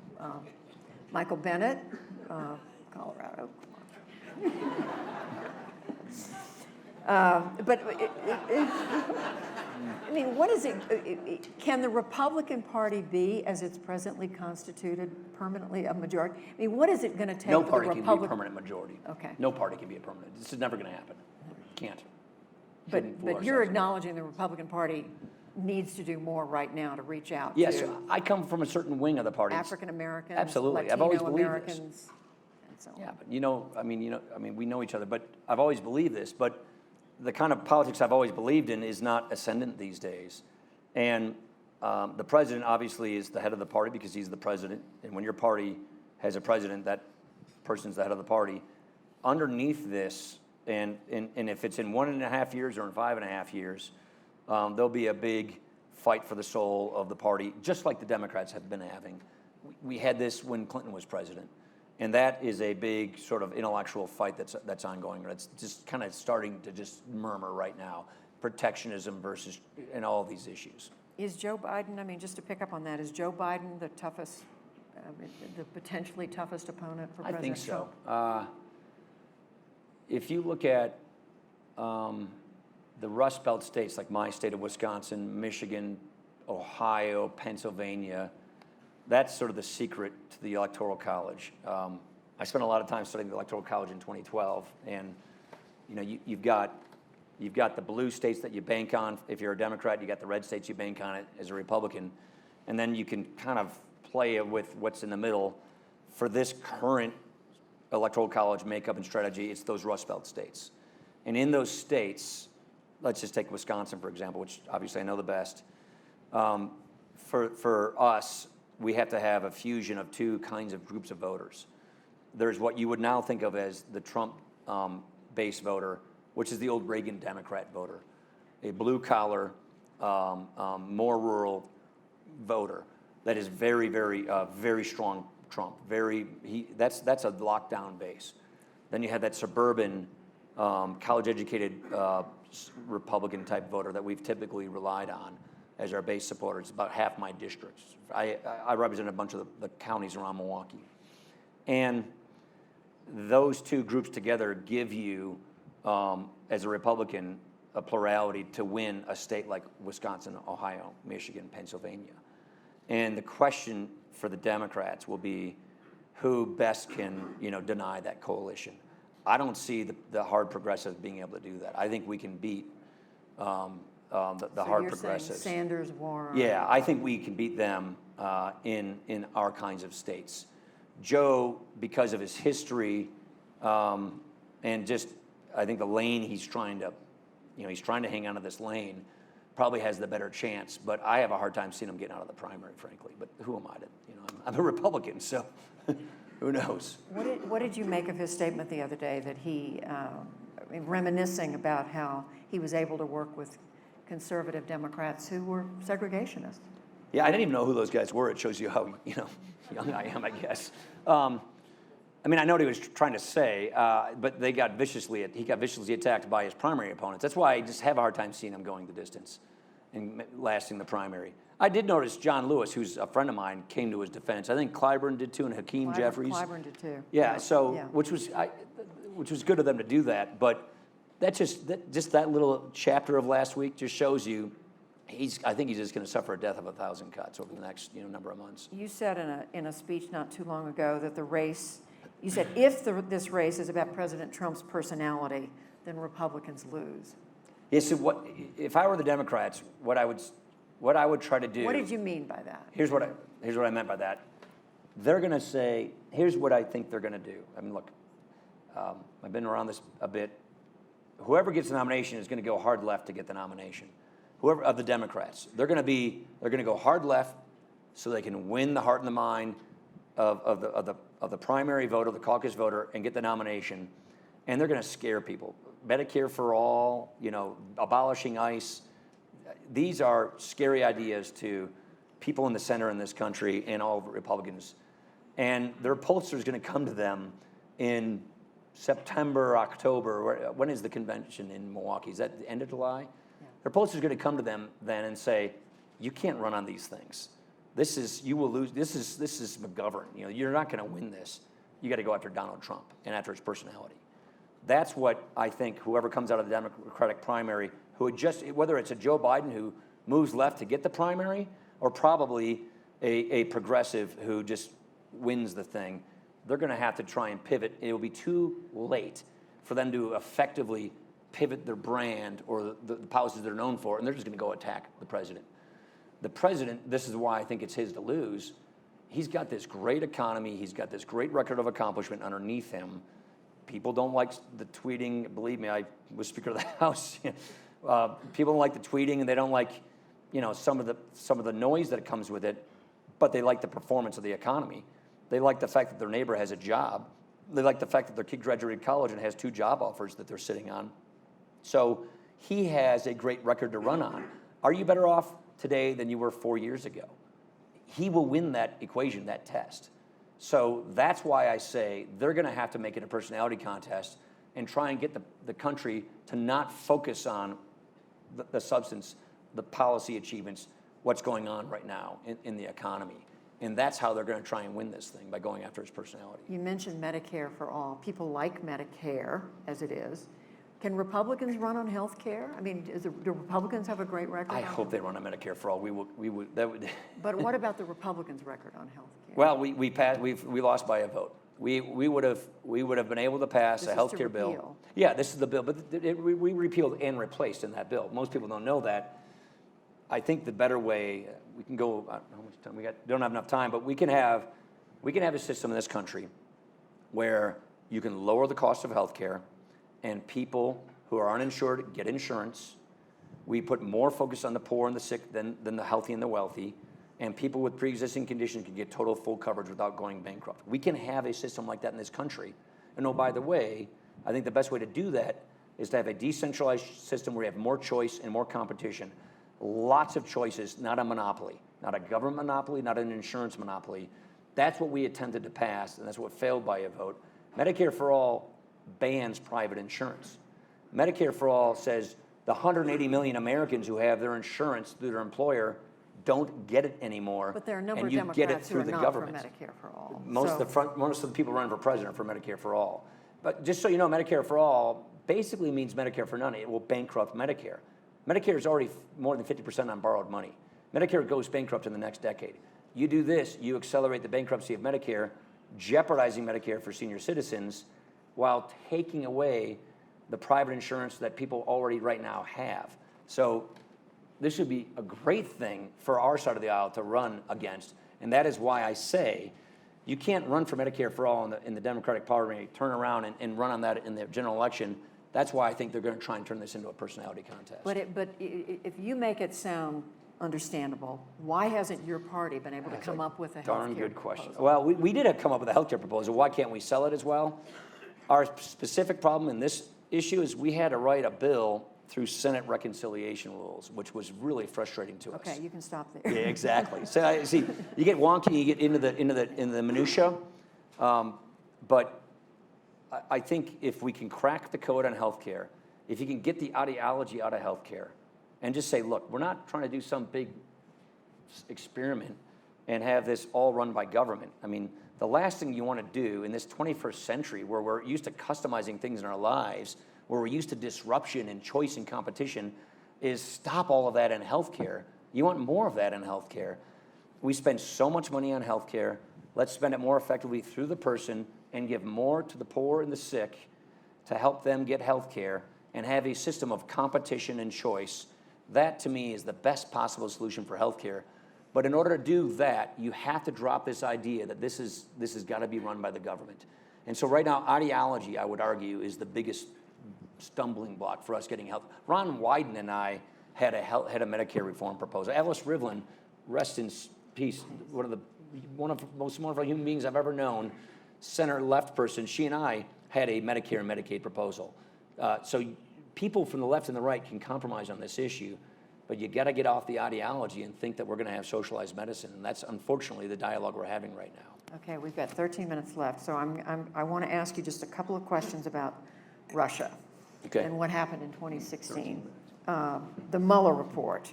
Michael Bennett, Colorado. I mean, what is it? Can the Republican Party be, as it's presently constituted, permanently a majority? I mean, what is it going to take? No party can be a permanent majority. Okay. No party can be a permanent. This is never going to happen. Can't. But you're acknowledging the Republican Party needs to do more right now to reach out yes, to I come from a certain wing of the party. African Americans, Absolutely. Latino I've always believed Americans, this. and so on. Yeah, but we know each other, but I've always believed this, but the kind of politics I've always believed in is not ascendant these days. And the president obviously is the head of the party because he's the president. And when your party has a president, that person's the head of the party. Underneath this, and if it's in 1.5 years or in 5.5 years, there'll be a big fight for the soul of the party, just like the Democrats have been having. We had this when Clinton was president. And that is a big sort of intellectual fight that's ongoing. It's just kind of starting to just murmur right now. Protectionism versus, and all of these issues. Is Joe Biden, I mean, just to pick up on that, is Joe Biden the toughest, the potentially toughest opponent for President I think so. Trump? If you look at the Rust Belt states, like my state of Wisconsin, Michigan, Ohio, Pennsylvania, that's sort of the secret to the Electoral College. I spent a lot of time studying the Electoral College in 2012, and you've got the blue states that you bank on. If you're a Democrat, you got the red states you bank on it as a Republican, and then you can kind of play it with what's in the middle. For this current Electoral College makeup and strategy, it's those Rust Belt states, and in those states, let's just take Wisconsin for example, which obviously I know the best. For us, we have to have a fusion of two kinds of groups of voters. There's what you would now think of as the Trump-based voter, which is the old Reagan Democrat voter, a blue-collar, more rural voter that is very, very, very strong Trump. That's a lockdown base. Then you had that suburban, college-educated Republican type voter that we've typically relied on as our base supporters. About half my districts. I represent a bunch of the counties around Milwaukee, and those two groups together give you, as a Republican, a plurality to win a state like Wisconsin, Ohio, Michigan, Pennsylvania. And the question for the Democrats will be who best can, deny that coalition. I don't see the hard progressives being able to do that. I think we can beat the hard progressives. Sanders, Warren. Yeah, I think we can beat them in our kinds of states. Joe, because of his history and just, I think the lane he's trying to hang on to this lane, probably has the better chance. But I have a hard time seeing him getting out of the primary, frankly. But who am I to, I'm a Republican, so who knows? What did you make of his statement the other day that he, reminiscing about how he was able to work with conservative Democrats who were segregationists? Yeah, I didn't even know who those guys were. It shows you how, young I am, I guess. I know what he was trying to say, but he got viciously attacked by his primary opponents. That's why I just have a hard time seeing him going the distance and lasting the primary. I did notice John Lewis, who's a friend of mine, came to his defense. I think Clyburn did too, and Hakeem Jeffries. Clyburn did too. Yeah, which was good of them to do that. But that just that little chapter of last week just shows you, I think he's just going to suffer a death of 1,000 cuts over the next number of months. You said in a speech not too long ago that the race. You said if this race is about President Trump's personality, then Republicans lose. Yeah, so if I were the Democrats, what I would try to do. What did you mean by that? Here's what I meant by that. They're going to say, here's what I think they're going to do. Look, I've been around this a bit. Whoever gets the nomination is going to go hard left to get the nomination. Whoever of the Democrats, they're going to go hard left so they can win the heart and the mind of the primary voter, the caucus voter, and get the nomination. And they're going to scare people. Medicare for all, abolishing ICE. These are scary ideas to people in the center in this country and all Republicans. And their pollsters are going to come to them in September, October. When is the convention in Milwaukee? Is that the end of July? Yeah. Their pollsters are going to come to them then and say, you can't run on these things. You will lose. This is McGovern. You're not going to win this. You got to go after Donald Trump and after his personality. That's what I think whoever comes out of the Democratic primary, whether it's a Joe Biden who moves left to get the primary, or probably a progressive who just wins the thing, they're going to have to try and pivot. It will be too late for them to effectively pivot their brand or the policies they're known for, and they're just going to go attack the president. The president, this is why I think it's his to lose. He's got this great economy. He's got this great record of accomplishment underneath him. People don't like the tweeting. Believe me, I was Speaker of the House. People don't like the tweeting, and they don't like, some of the noise that comes with it. But they like the performance of the economy. They like the fact that their neighbor has a job. They like the fact that their kid graduated college and has 2 job offers that they're sitting on. So he has a great record to run on. Are you better off today than you were 4 years ago? He will win that equation, that test. So that's why I say they're going to have to make it a personality contest and try and get the country to not focus on the substance, the policy achievements, what's going on right now in the economy. And that's how they're going to try and win this thing, by going after his personality. You mentioned Medicare for all. People like Medicare as it is. Can Republicans run on health care? Do Republicans have a great record? I hope they run on Medicare for all. We would. That would. But what about the Republicans' record on health care? Well, we passed. We lost by a vote. We would have been able to pass a health care bill. Yeah, this is the bill, but we repealed and replaced in that bill. Most people don't know that. I think the better way, we can go. How much time we got? Don't have enough time, but we can have a system in this country where you can lower the cost of health care, and people who are uninsured get insurance. We put more focus on the poor and the sick than the healthy and the wealthy. And people with pre-existing conditions can get total full coverage without going bankrupt. We can have a system like that in this country. And oh, by the way, I think the best way to do that is to have a decentralized system where you have more choice and more competition. Lots of choices, not a monopoly, not a government monopoly, not an insurance monopoly. That's what we attempted to pass, and that's what failed by a vote. Medicare for All bans private insurance. Medicare for All says the 180 million Americans who have their insurance through their employer don't get it anymore. But there are a number and of you get it Democrats who through are the not government. for Medicare for All. Most of the people running for president are for Medicare for All. But just so you know, Medicare for All basically means Medicare for none. It will bankrupt Medicare. Medicare is already more than 50% on borrowed money. Medicare goes bankrupt in the next decade. You do this, you accelerate the bankruptcy of Medicare, jeopardizing Medicare for senior citizens while taking away the private insurance that people already right now have. So this should be a great thing for our side of the aisle to run against. And that is why I say you can't run for Medicare for All in the Democratic Party, turn around and run on that in the general election. That's why I think they're going to try and turn this into a personality contest. But if you make it sound understandable, why hasn't your party been able to come up with a health care darn good question. proposal? Well, we did come up with a health care proposal. Why can't we sell it as well? Our specific problem in this issue is we had to write a bill through Senate reconciliation rules, which was really frustrating to us. Okay, you can stop there. Yeah, exactly. So see, you get wonky, you get into the minutia, but I think if we can crack the code on healthcare, if you can get the ideology out of healthcare, and just say, look, we're not trying to do some big experiment and have this all run by government. I mean, the last thing you want to do in this 21st century, where we're used to customizing things in our lives, where we're used to disruption and choice and competition, is stop all of that in healthcare. You want more of that in healthcare. We spend so much money on healthcare. Let's spend it more effectively through the person and give more to the poor and the sick to help them get healthcare and have a system of competition and choice. That, to me, is the best possible solution for healthcare. But in order to do that, you have to drop this idea that this has got to be run by the government. And so right now, ideology, I would argue, is the biggest stumbling block for us getting health. Ron Wyden and I had a Medicare reform proposal. Alice Rivlin, rest in peace, one of the most wonderful human beings I've ever known, center-left person, she and I had a Medicare and Medicaid proposal. So people from the left and the right can compromise on this issue, but you got to get off the ideology and think that we're going to have socialized medicine, and that's unfortunately the dialogue we're having right now. Okay, we've got 13 minutes left, so I want to ask you just a couple of questions about Russia and what happened in 2016. The Mueller report.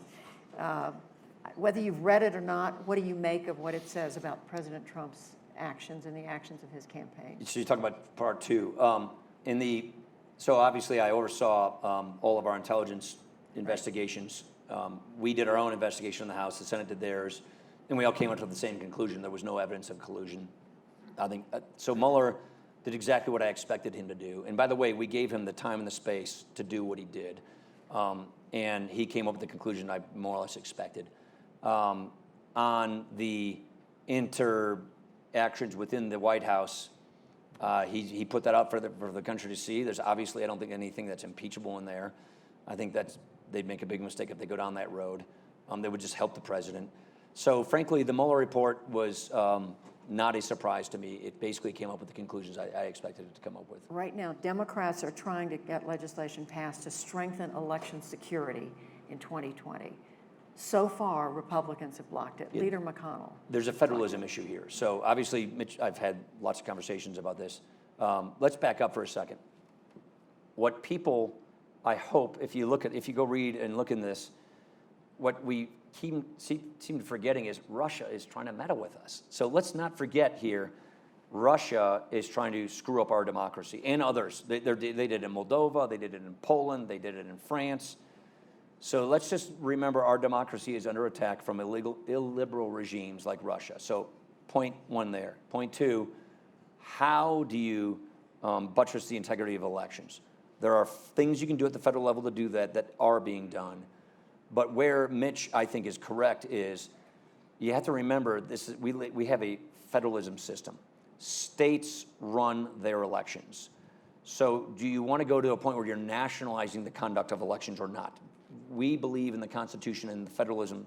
Whether you've read it or not, what do you make of what it says about President Trump's actions and the actions of his campaign? So you're talking about part two. So obviously I oversaw all of our intelligence investigations. We did our own investigation in the House, the Senate did theirs, and we all came up to the same conclusion. There was no evidence of collusion. I think so Mueller did exactly what I expected him to do. And by the way, we gave him the time and the space to do what he did. And he came up with the conclusion I more or less expected. On the interactions within the White House, he put that out for the country to see. There's obviously, I don't think anything that's impeachable in there. I think they'd make a big mistake if they go down that road. They would just help the president. So frankly, the Mueller report was not a surprise to me. It basically came up with the conclusions I expected it to come up with. Right now, Democrats are trying to get legislation passed to strengthen election security in 2020. So far, Republicans have blocked it. Leader McConnell. There's a federalism issue here. So obviously, Mitch, I've had lots of conversations about this. Let's back up for a second. What people, I hope, if you go read and look in this, what we seem to forgetting is Russia is trying to meddle with us. So let's not forget here, Russia is trying to screw up our democracy and others. They did it in Moldova, they did it in Poland, they did it in France. So let's just remember our democracy is under attack from illiberal regimes like Russia. So point one there. Point two, how do you buttress the integrity of elections? There are things you can do at the federal level to do that are being done. But where Mitch, I think, is correct is you have to remember we have a federalism system. States run their elections. So do you want to go to a point where you're nationalizing the conduct of elections or not? We believe in the Constitution and the federalism,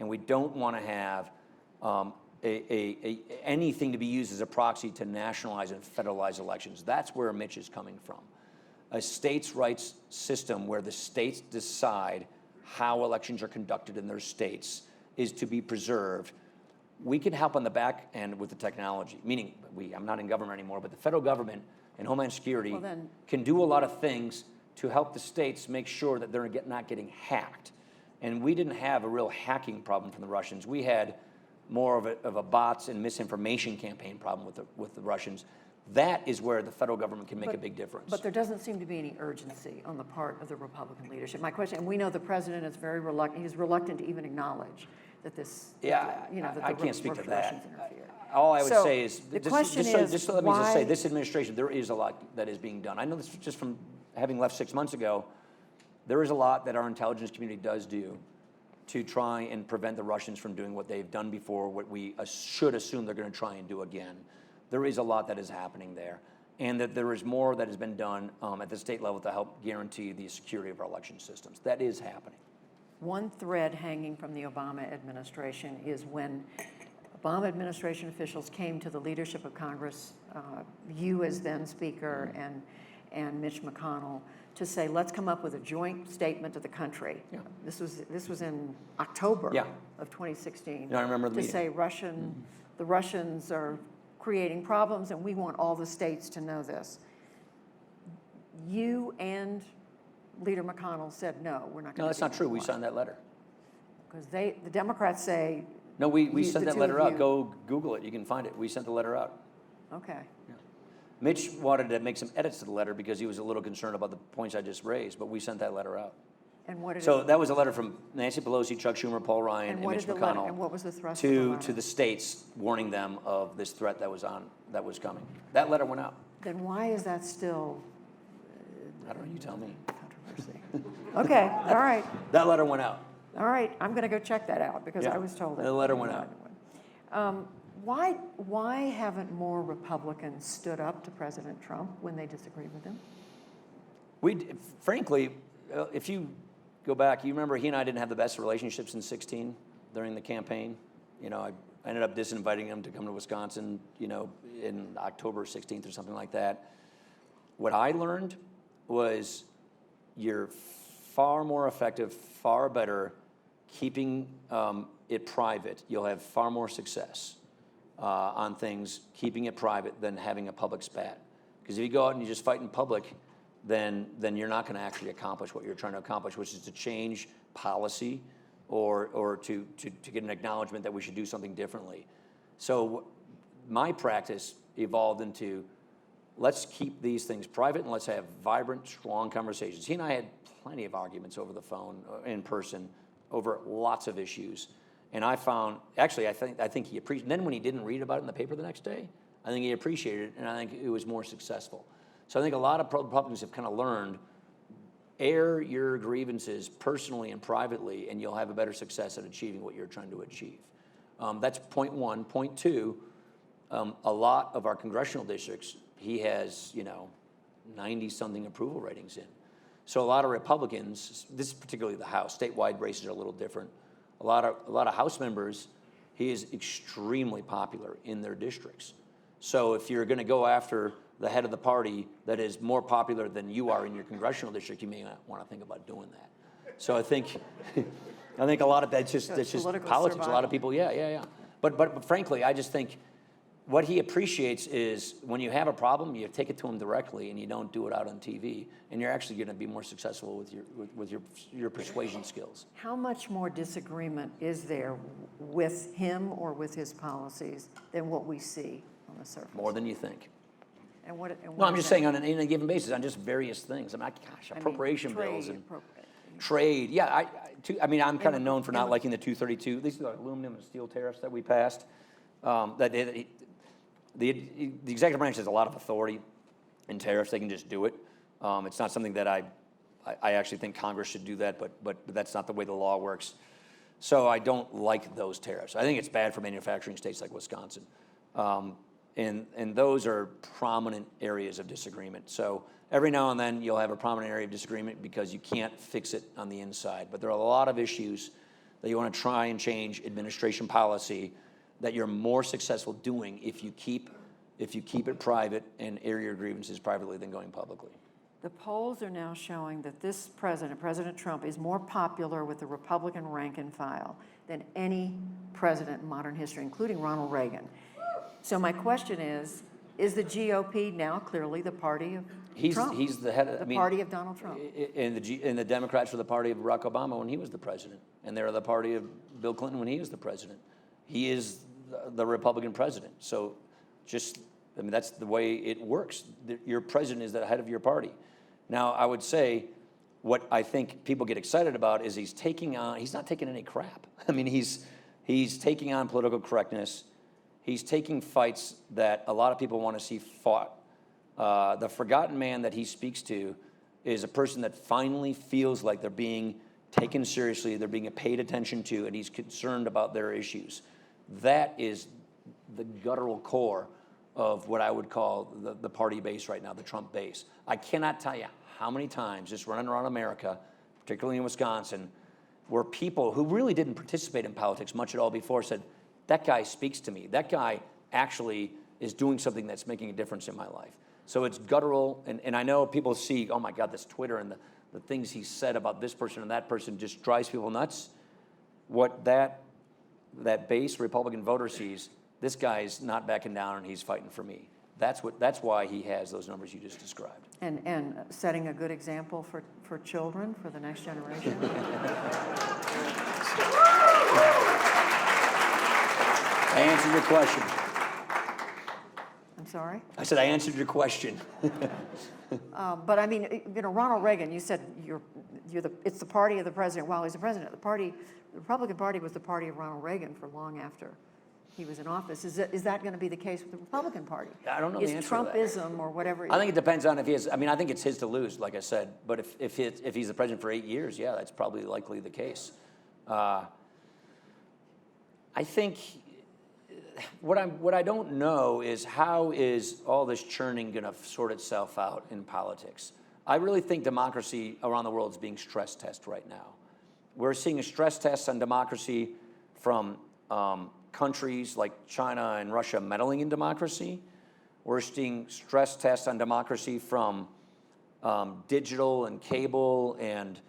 and we don't want to have anything to be used as a proxy to nationalize and federalize elections. That's where Mitch is coming from. A states' rights system where the states decide how elections are conducted in their states is to be preserved. we can help on the back end with the technology, meaning I'm not in government anymore, but the federal government and Homeland Security can do a lot of things to help the states make sure that they're not getting hacked. And we didn't have a real hacking problem from the Russians. We had more of a bots and misinformation campaign problem with the Russians. That is where the federal government can make a big difference. But there doesn't seem to be any urgency on the part of the Republican leadership. My question, and we know the president is very reluctant, he's reluctant to even acknowledge that this, I can't speak to that. Russians interfered. All I would say is, the question is, just let me just say, this administration, there is a lot that is being done. I know this just from having left 6 months ago. There is a lot that our intelligence community does do to try and prevent the Russians from doing what they've done before, what we should assume they're going to try and do again. There is a lot that is happening there, and that there is more that has been done at the state level to help guarantee the security of our election systems. That is happening. One thread hanging from the Obama administration is when Obama administration officials came to the leadership of Congress, you as then Speaker and Mitch McConnell, to say, let's come up with a joint statement to the country. Yeah. This was in October of 2016. I remember the meeting. To say the Russians are creating problems and we want all the states to know this. You and Leader McConnell said, no, we're not going to. No, that's not true. We signed that letter. Because the Democrats say. No, we sent that letter out. Go Google it. You can find it. We sent the letter out. Okay. Yeah. Mitch wanted to make some edits to the letter because he was a little concerned about the points I just raised, but we sent that letter out. And what did that was a letter from Nancy Pelosi, Chuck Schumer, Paul Ryan, and Mitch McConnell. And what was the thrust of the letter? To the states, warning them of this threat that was coming. That letter went out. Then why is that still? I don't know. You tell me. Controversy. Okay. All right. That letter went out. All right. I'm going to go check that out because I was told that. The letter went out. Why haven't more Republicans stood up to President Trump when they disagreed with him? Frankly, if you go back, you remember he and I didn't have the best relationships in 2016 during the campaign. I ended up disinviting him to come to Wisconsin, in October 16th or something like that. What I learned was you're far more effective, far better keeping it private. You'll have far more success on things keeping it private than having a public spat. Because if you go out and you just fight in public, then you're not going to actually accomplish what you're trying to accomplish, which is to change policy or to get an acknowledgement that we should do something differently. So my practice evolved into, let's keep these things private and let's have vibrant, strong conversations. He and I had plenty of arguments over the phone, in person, over lots of issues. And I found, actually, I think he appreciated. Then when he didn't read about it in the paper the next day, I think he appreciated it, and I think it was more successful. So I think a lot of Republicans have kind of learned, air your grievances personally and privately, and you'll have a better success at achieving what you're trying to achieve. That's point one. Point two, a lot of our congressional districts, he has, 90-something approval ratings in. So a lot of Republicans, this is particularly the House, statewide races are a little different. A lot of House members, he is extremely popular in their districts. So if you're going to go after the head of the party that is more popular than you are in your congressional district, you may not want to think about doing that. So I think a lot of that's just politics. Survival. A lot of people, yeah. But frankly, I just think what he appreciates is when you have a problem, you take it to him directly, and you don't do it out on TV, and you're actually going to be more successful with your persuasion skills. How much more disagreement is there with him or with his policies than what we see on the surface? More than you think. And what no, I'm just saying on a given basis, on just various things. Appropriation bills and trade. Yeah, I'm kind of known for not liking the 232. These are aluminum and steel tariffs that we passed. The executive branch has a lot of authority in tariffs. They can just do it. It's not something that I actually think Congress should do that, but that's not the way the law works. So I don't like those tariffs. I think it's bad for manufacturing states like Wisconsin. And those are prominent areas of disagreement. So every now and then you'll have a prominent area of disagreement because you can't fix it on the inside. But there are a lot of issues that you want to try and change administration policy that you're more successful doing if you keep it private and air your grievances privately than going publicly. The polls are now showing that this President Trump, is more popular with the Republican rank and file than any president in modern history, including Ronald Reagan. So my question is the GOP now clearly the party of Trump? He's the head of the party of Donald Trump. And the Democrats were the party of Barack Obama when he was the president, and they're the party of Bill Clinton when he was the president. He is the Republican president. So that's the way it works. Your president is the head of your party. Now, I would say what I think people get excited about is he's not taking any crap. I mean, he's taking on political correctness. He's taking fights that a lot of people want to see fought. The forgotten man that he speaks to is a person that finally feels like they're being taken seriously, they're being paid attention to, and he's concerned about their issues. That is the guttural core of what I would call the party base right now, the Trump base. I cannot tell you how many times just running around America, particularly in Wisconsin, where people who really didn't participate in politics much at all before said, that guy speaks to me. That guy actually is doing something that's making a difference in my life. So it's guttural, and I know people see, oh my God, this Twitter and the things he said about this person and that person just drives people nuts. What that base Republican voter sees, this guy's not backing down and he's fighting for me. That's why he has those numbers you just described. And setting a good example for children, for the next generation. I answered your question. I'm sorry? I said I answered your question. But I mean, Ronald Reagan, you said it's the party of the president while he's the president. The Republican Party was the party of Ronald Reagan for long after he was in office. Is that going to be the case with the Republican Party? I don't know the answer to that. Is Trumpism or whatever? I think it depends on if he has. I mean, I think it's his to lose, like I said. But if he's the president for 8 years, yeah, that's probably likely the case. I think what I don't know is how is all this churning going to sort itself out in politics. I really think democracy around the world is being stress tested right now. We're seeing a stress test on democracy from countries like China and Russia meddling in democracy. We're seeing stress tests on democracy from digital and cable and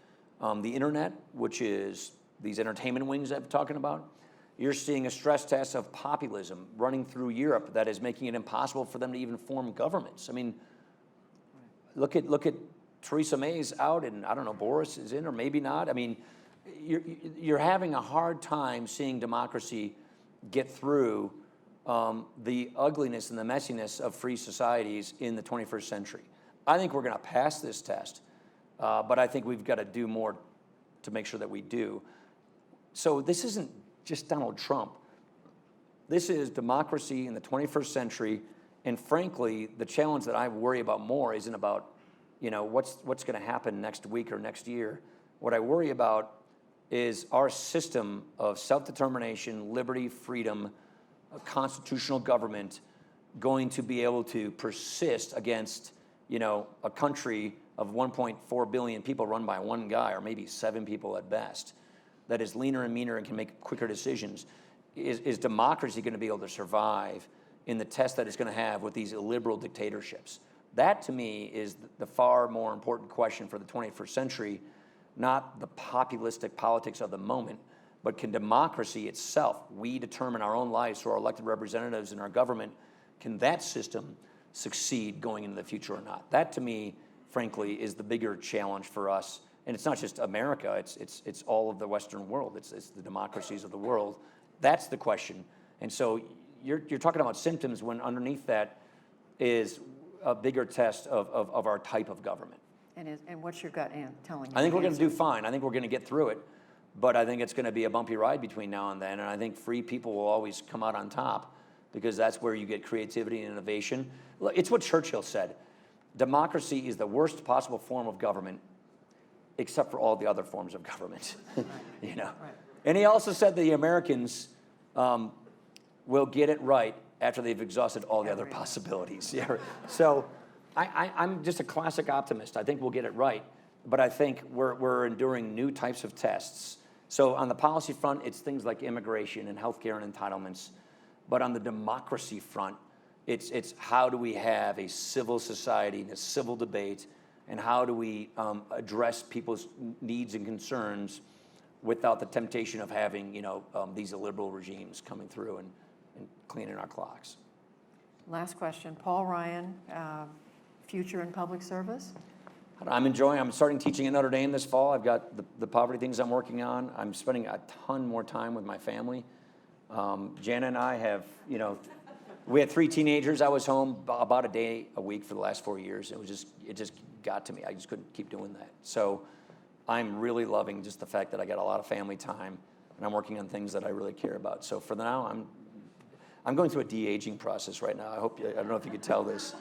the internet, which is these entertainment wings that I'm talking about. You're seeing a stress test of populism running through Europe that is making it impossible for them to even form governments. I mean, look at Theresa May's out, and I don't know, Boris is in or maybe not. I mean, you're having a hard time seeing democracy get through the ugliness and the messiness of free societies in the 21st century. I think we're going to pass this test, but I think we've got to do more to make sure that we do. So this isn't just Donald Trump. This is democracy in the 21st century, and frankly, the challenge that I worry about more isn't about, what's going to happen next week or next year. What I worry about is our system of self-determination, liberty, freedom, a constitutional government going to be able to persist against, a country of 1.4 billion people run by one guy or maybe 7 people at best, that is leaner and meaner and can make quicker decisions. Is democracy going to be able to survive in the test that it's going to have with these illiberal dictatorships? That, to me, is the far more important question for the 21st century, not the populistic politics of the moment, but can democracy itself, we determine our own lives through our elected representatives in our government, can that system succeed going into the future or not? That, to me, frankly, is the bigger challenge for us. And it's not just America, it's all of the Western world, it's the democracies of the world. That's the question. And so you're talking about symptoms when underneath that is a bigger test of our type of government. And what's your gut telling you? I think we're going to do fine. I think we're going to get through it. But I think it's going to be a bumpy ride between now and then. And I think free people will always come out on top because that's where you get creativity and innovation. Look, it's what Churchill said. Democracy is the worst possible form of government except for all the other forms of government. Right. And he also said the Americans will get it right after they've exhausted all the other possibilities. Yeah. So I'm just a classic optimist. I think we'll get it right. But I think we're enduring new types of tests. So on the policy front, it's things like immigration and healthcare and entitlements. But on the democracy front, it's how do we have a civil society and a civil debate, and how do we address people's needs and concerns without the temptation of having, these illiberal regimes coming through and cleaning our clocks. Last question. Paul Ryan, future in public service? I'm starting teaching at Notre Dame this fall. I've got the poverty things I'm working on. I'm spending a ton more time with my family. Jana and I have, we had 3 teenagers. I was home about a day a week for the last 4 years. It just got to me. I just couldn't keep doing that. So I'm really loving just the fact that I got a lot of family time, and I'm working on things that I really care about. So for now, I'm going through a de-aging process right now. I don't know if you could tell this.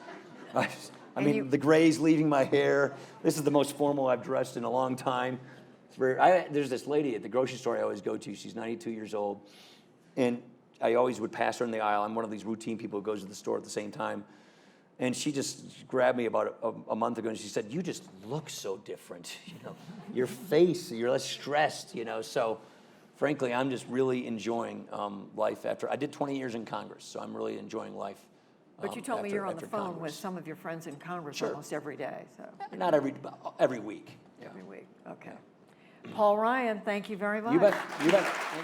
The gray's leaving my hair. This is the most formal I've dressed in a long time. There's this lady at the grocery store I always go to. She's 92 years old. And I always would pass her in the aisle. I'm one of these routine people who goes to the store at the same time. And she just grabbed me about a month ago and she said, "You just look so different. Your face, you're less stressed, So frankly, I'm just really enjoying life after. I did 20 years in Congress, so I'm really enjoying life. But you told me you're on the phone Congress. with some of your friends in Congress Sure. almost every day. So. Not every week. Yeah. Every week, okay. Paul Ryan, thank you very much. You bet. Thank you.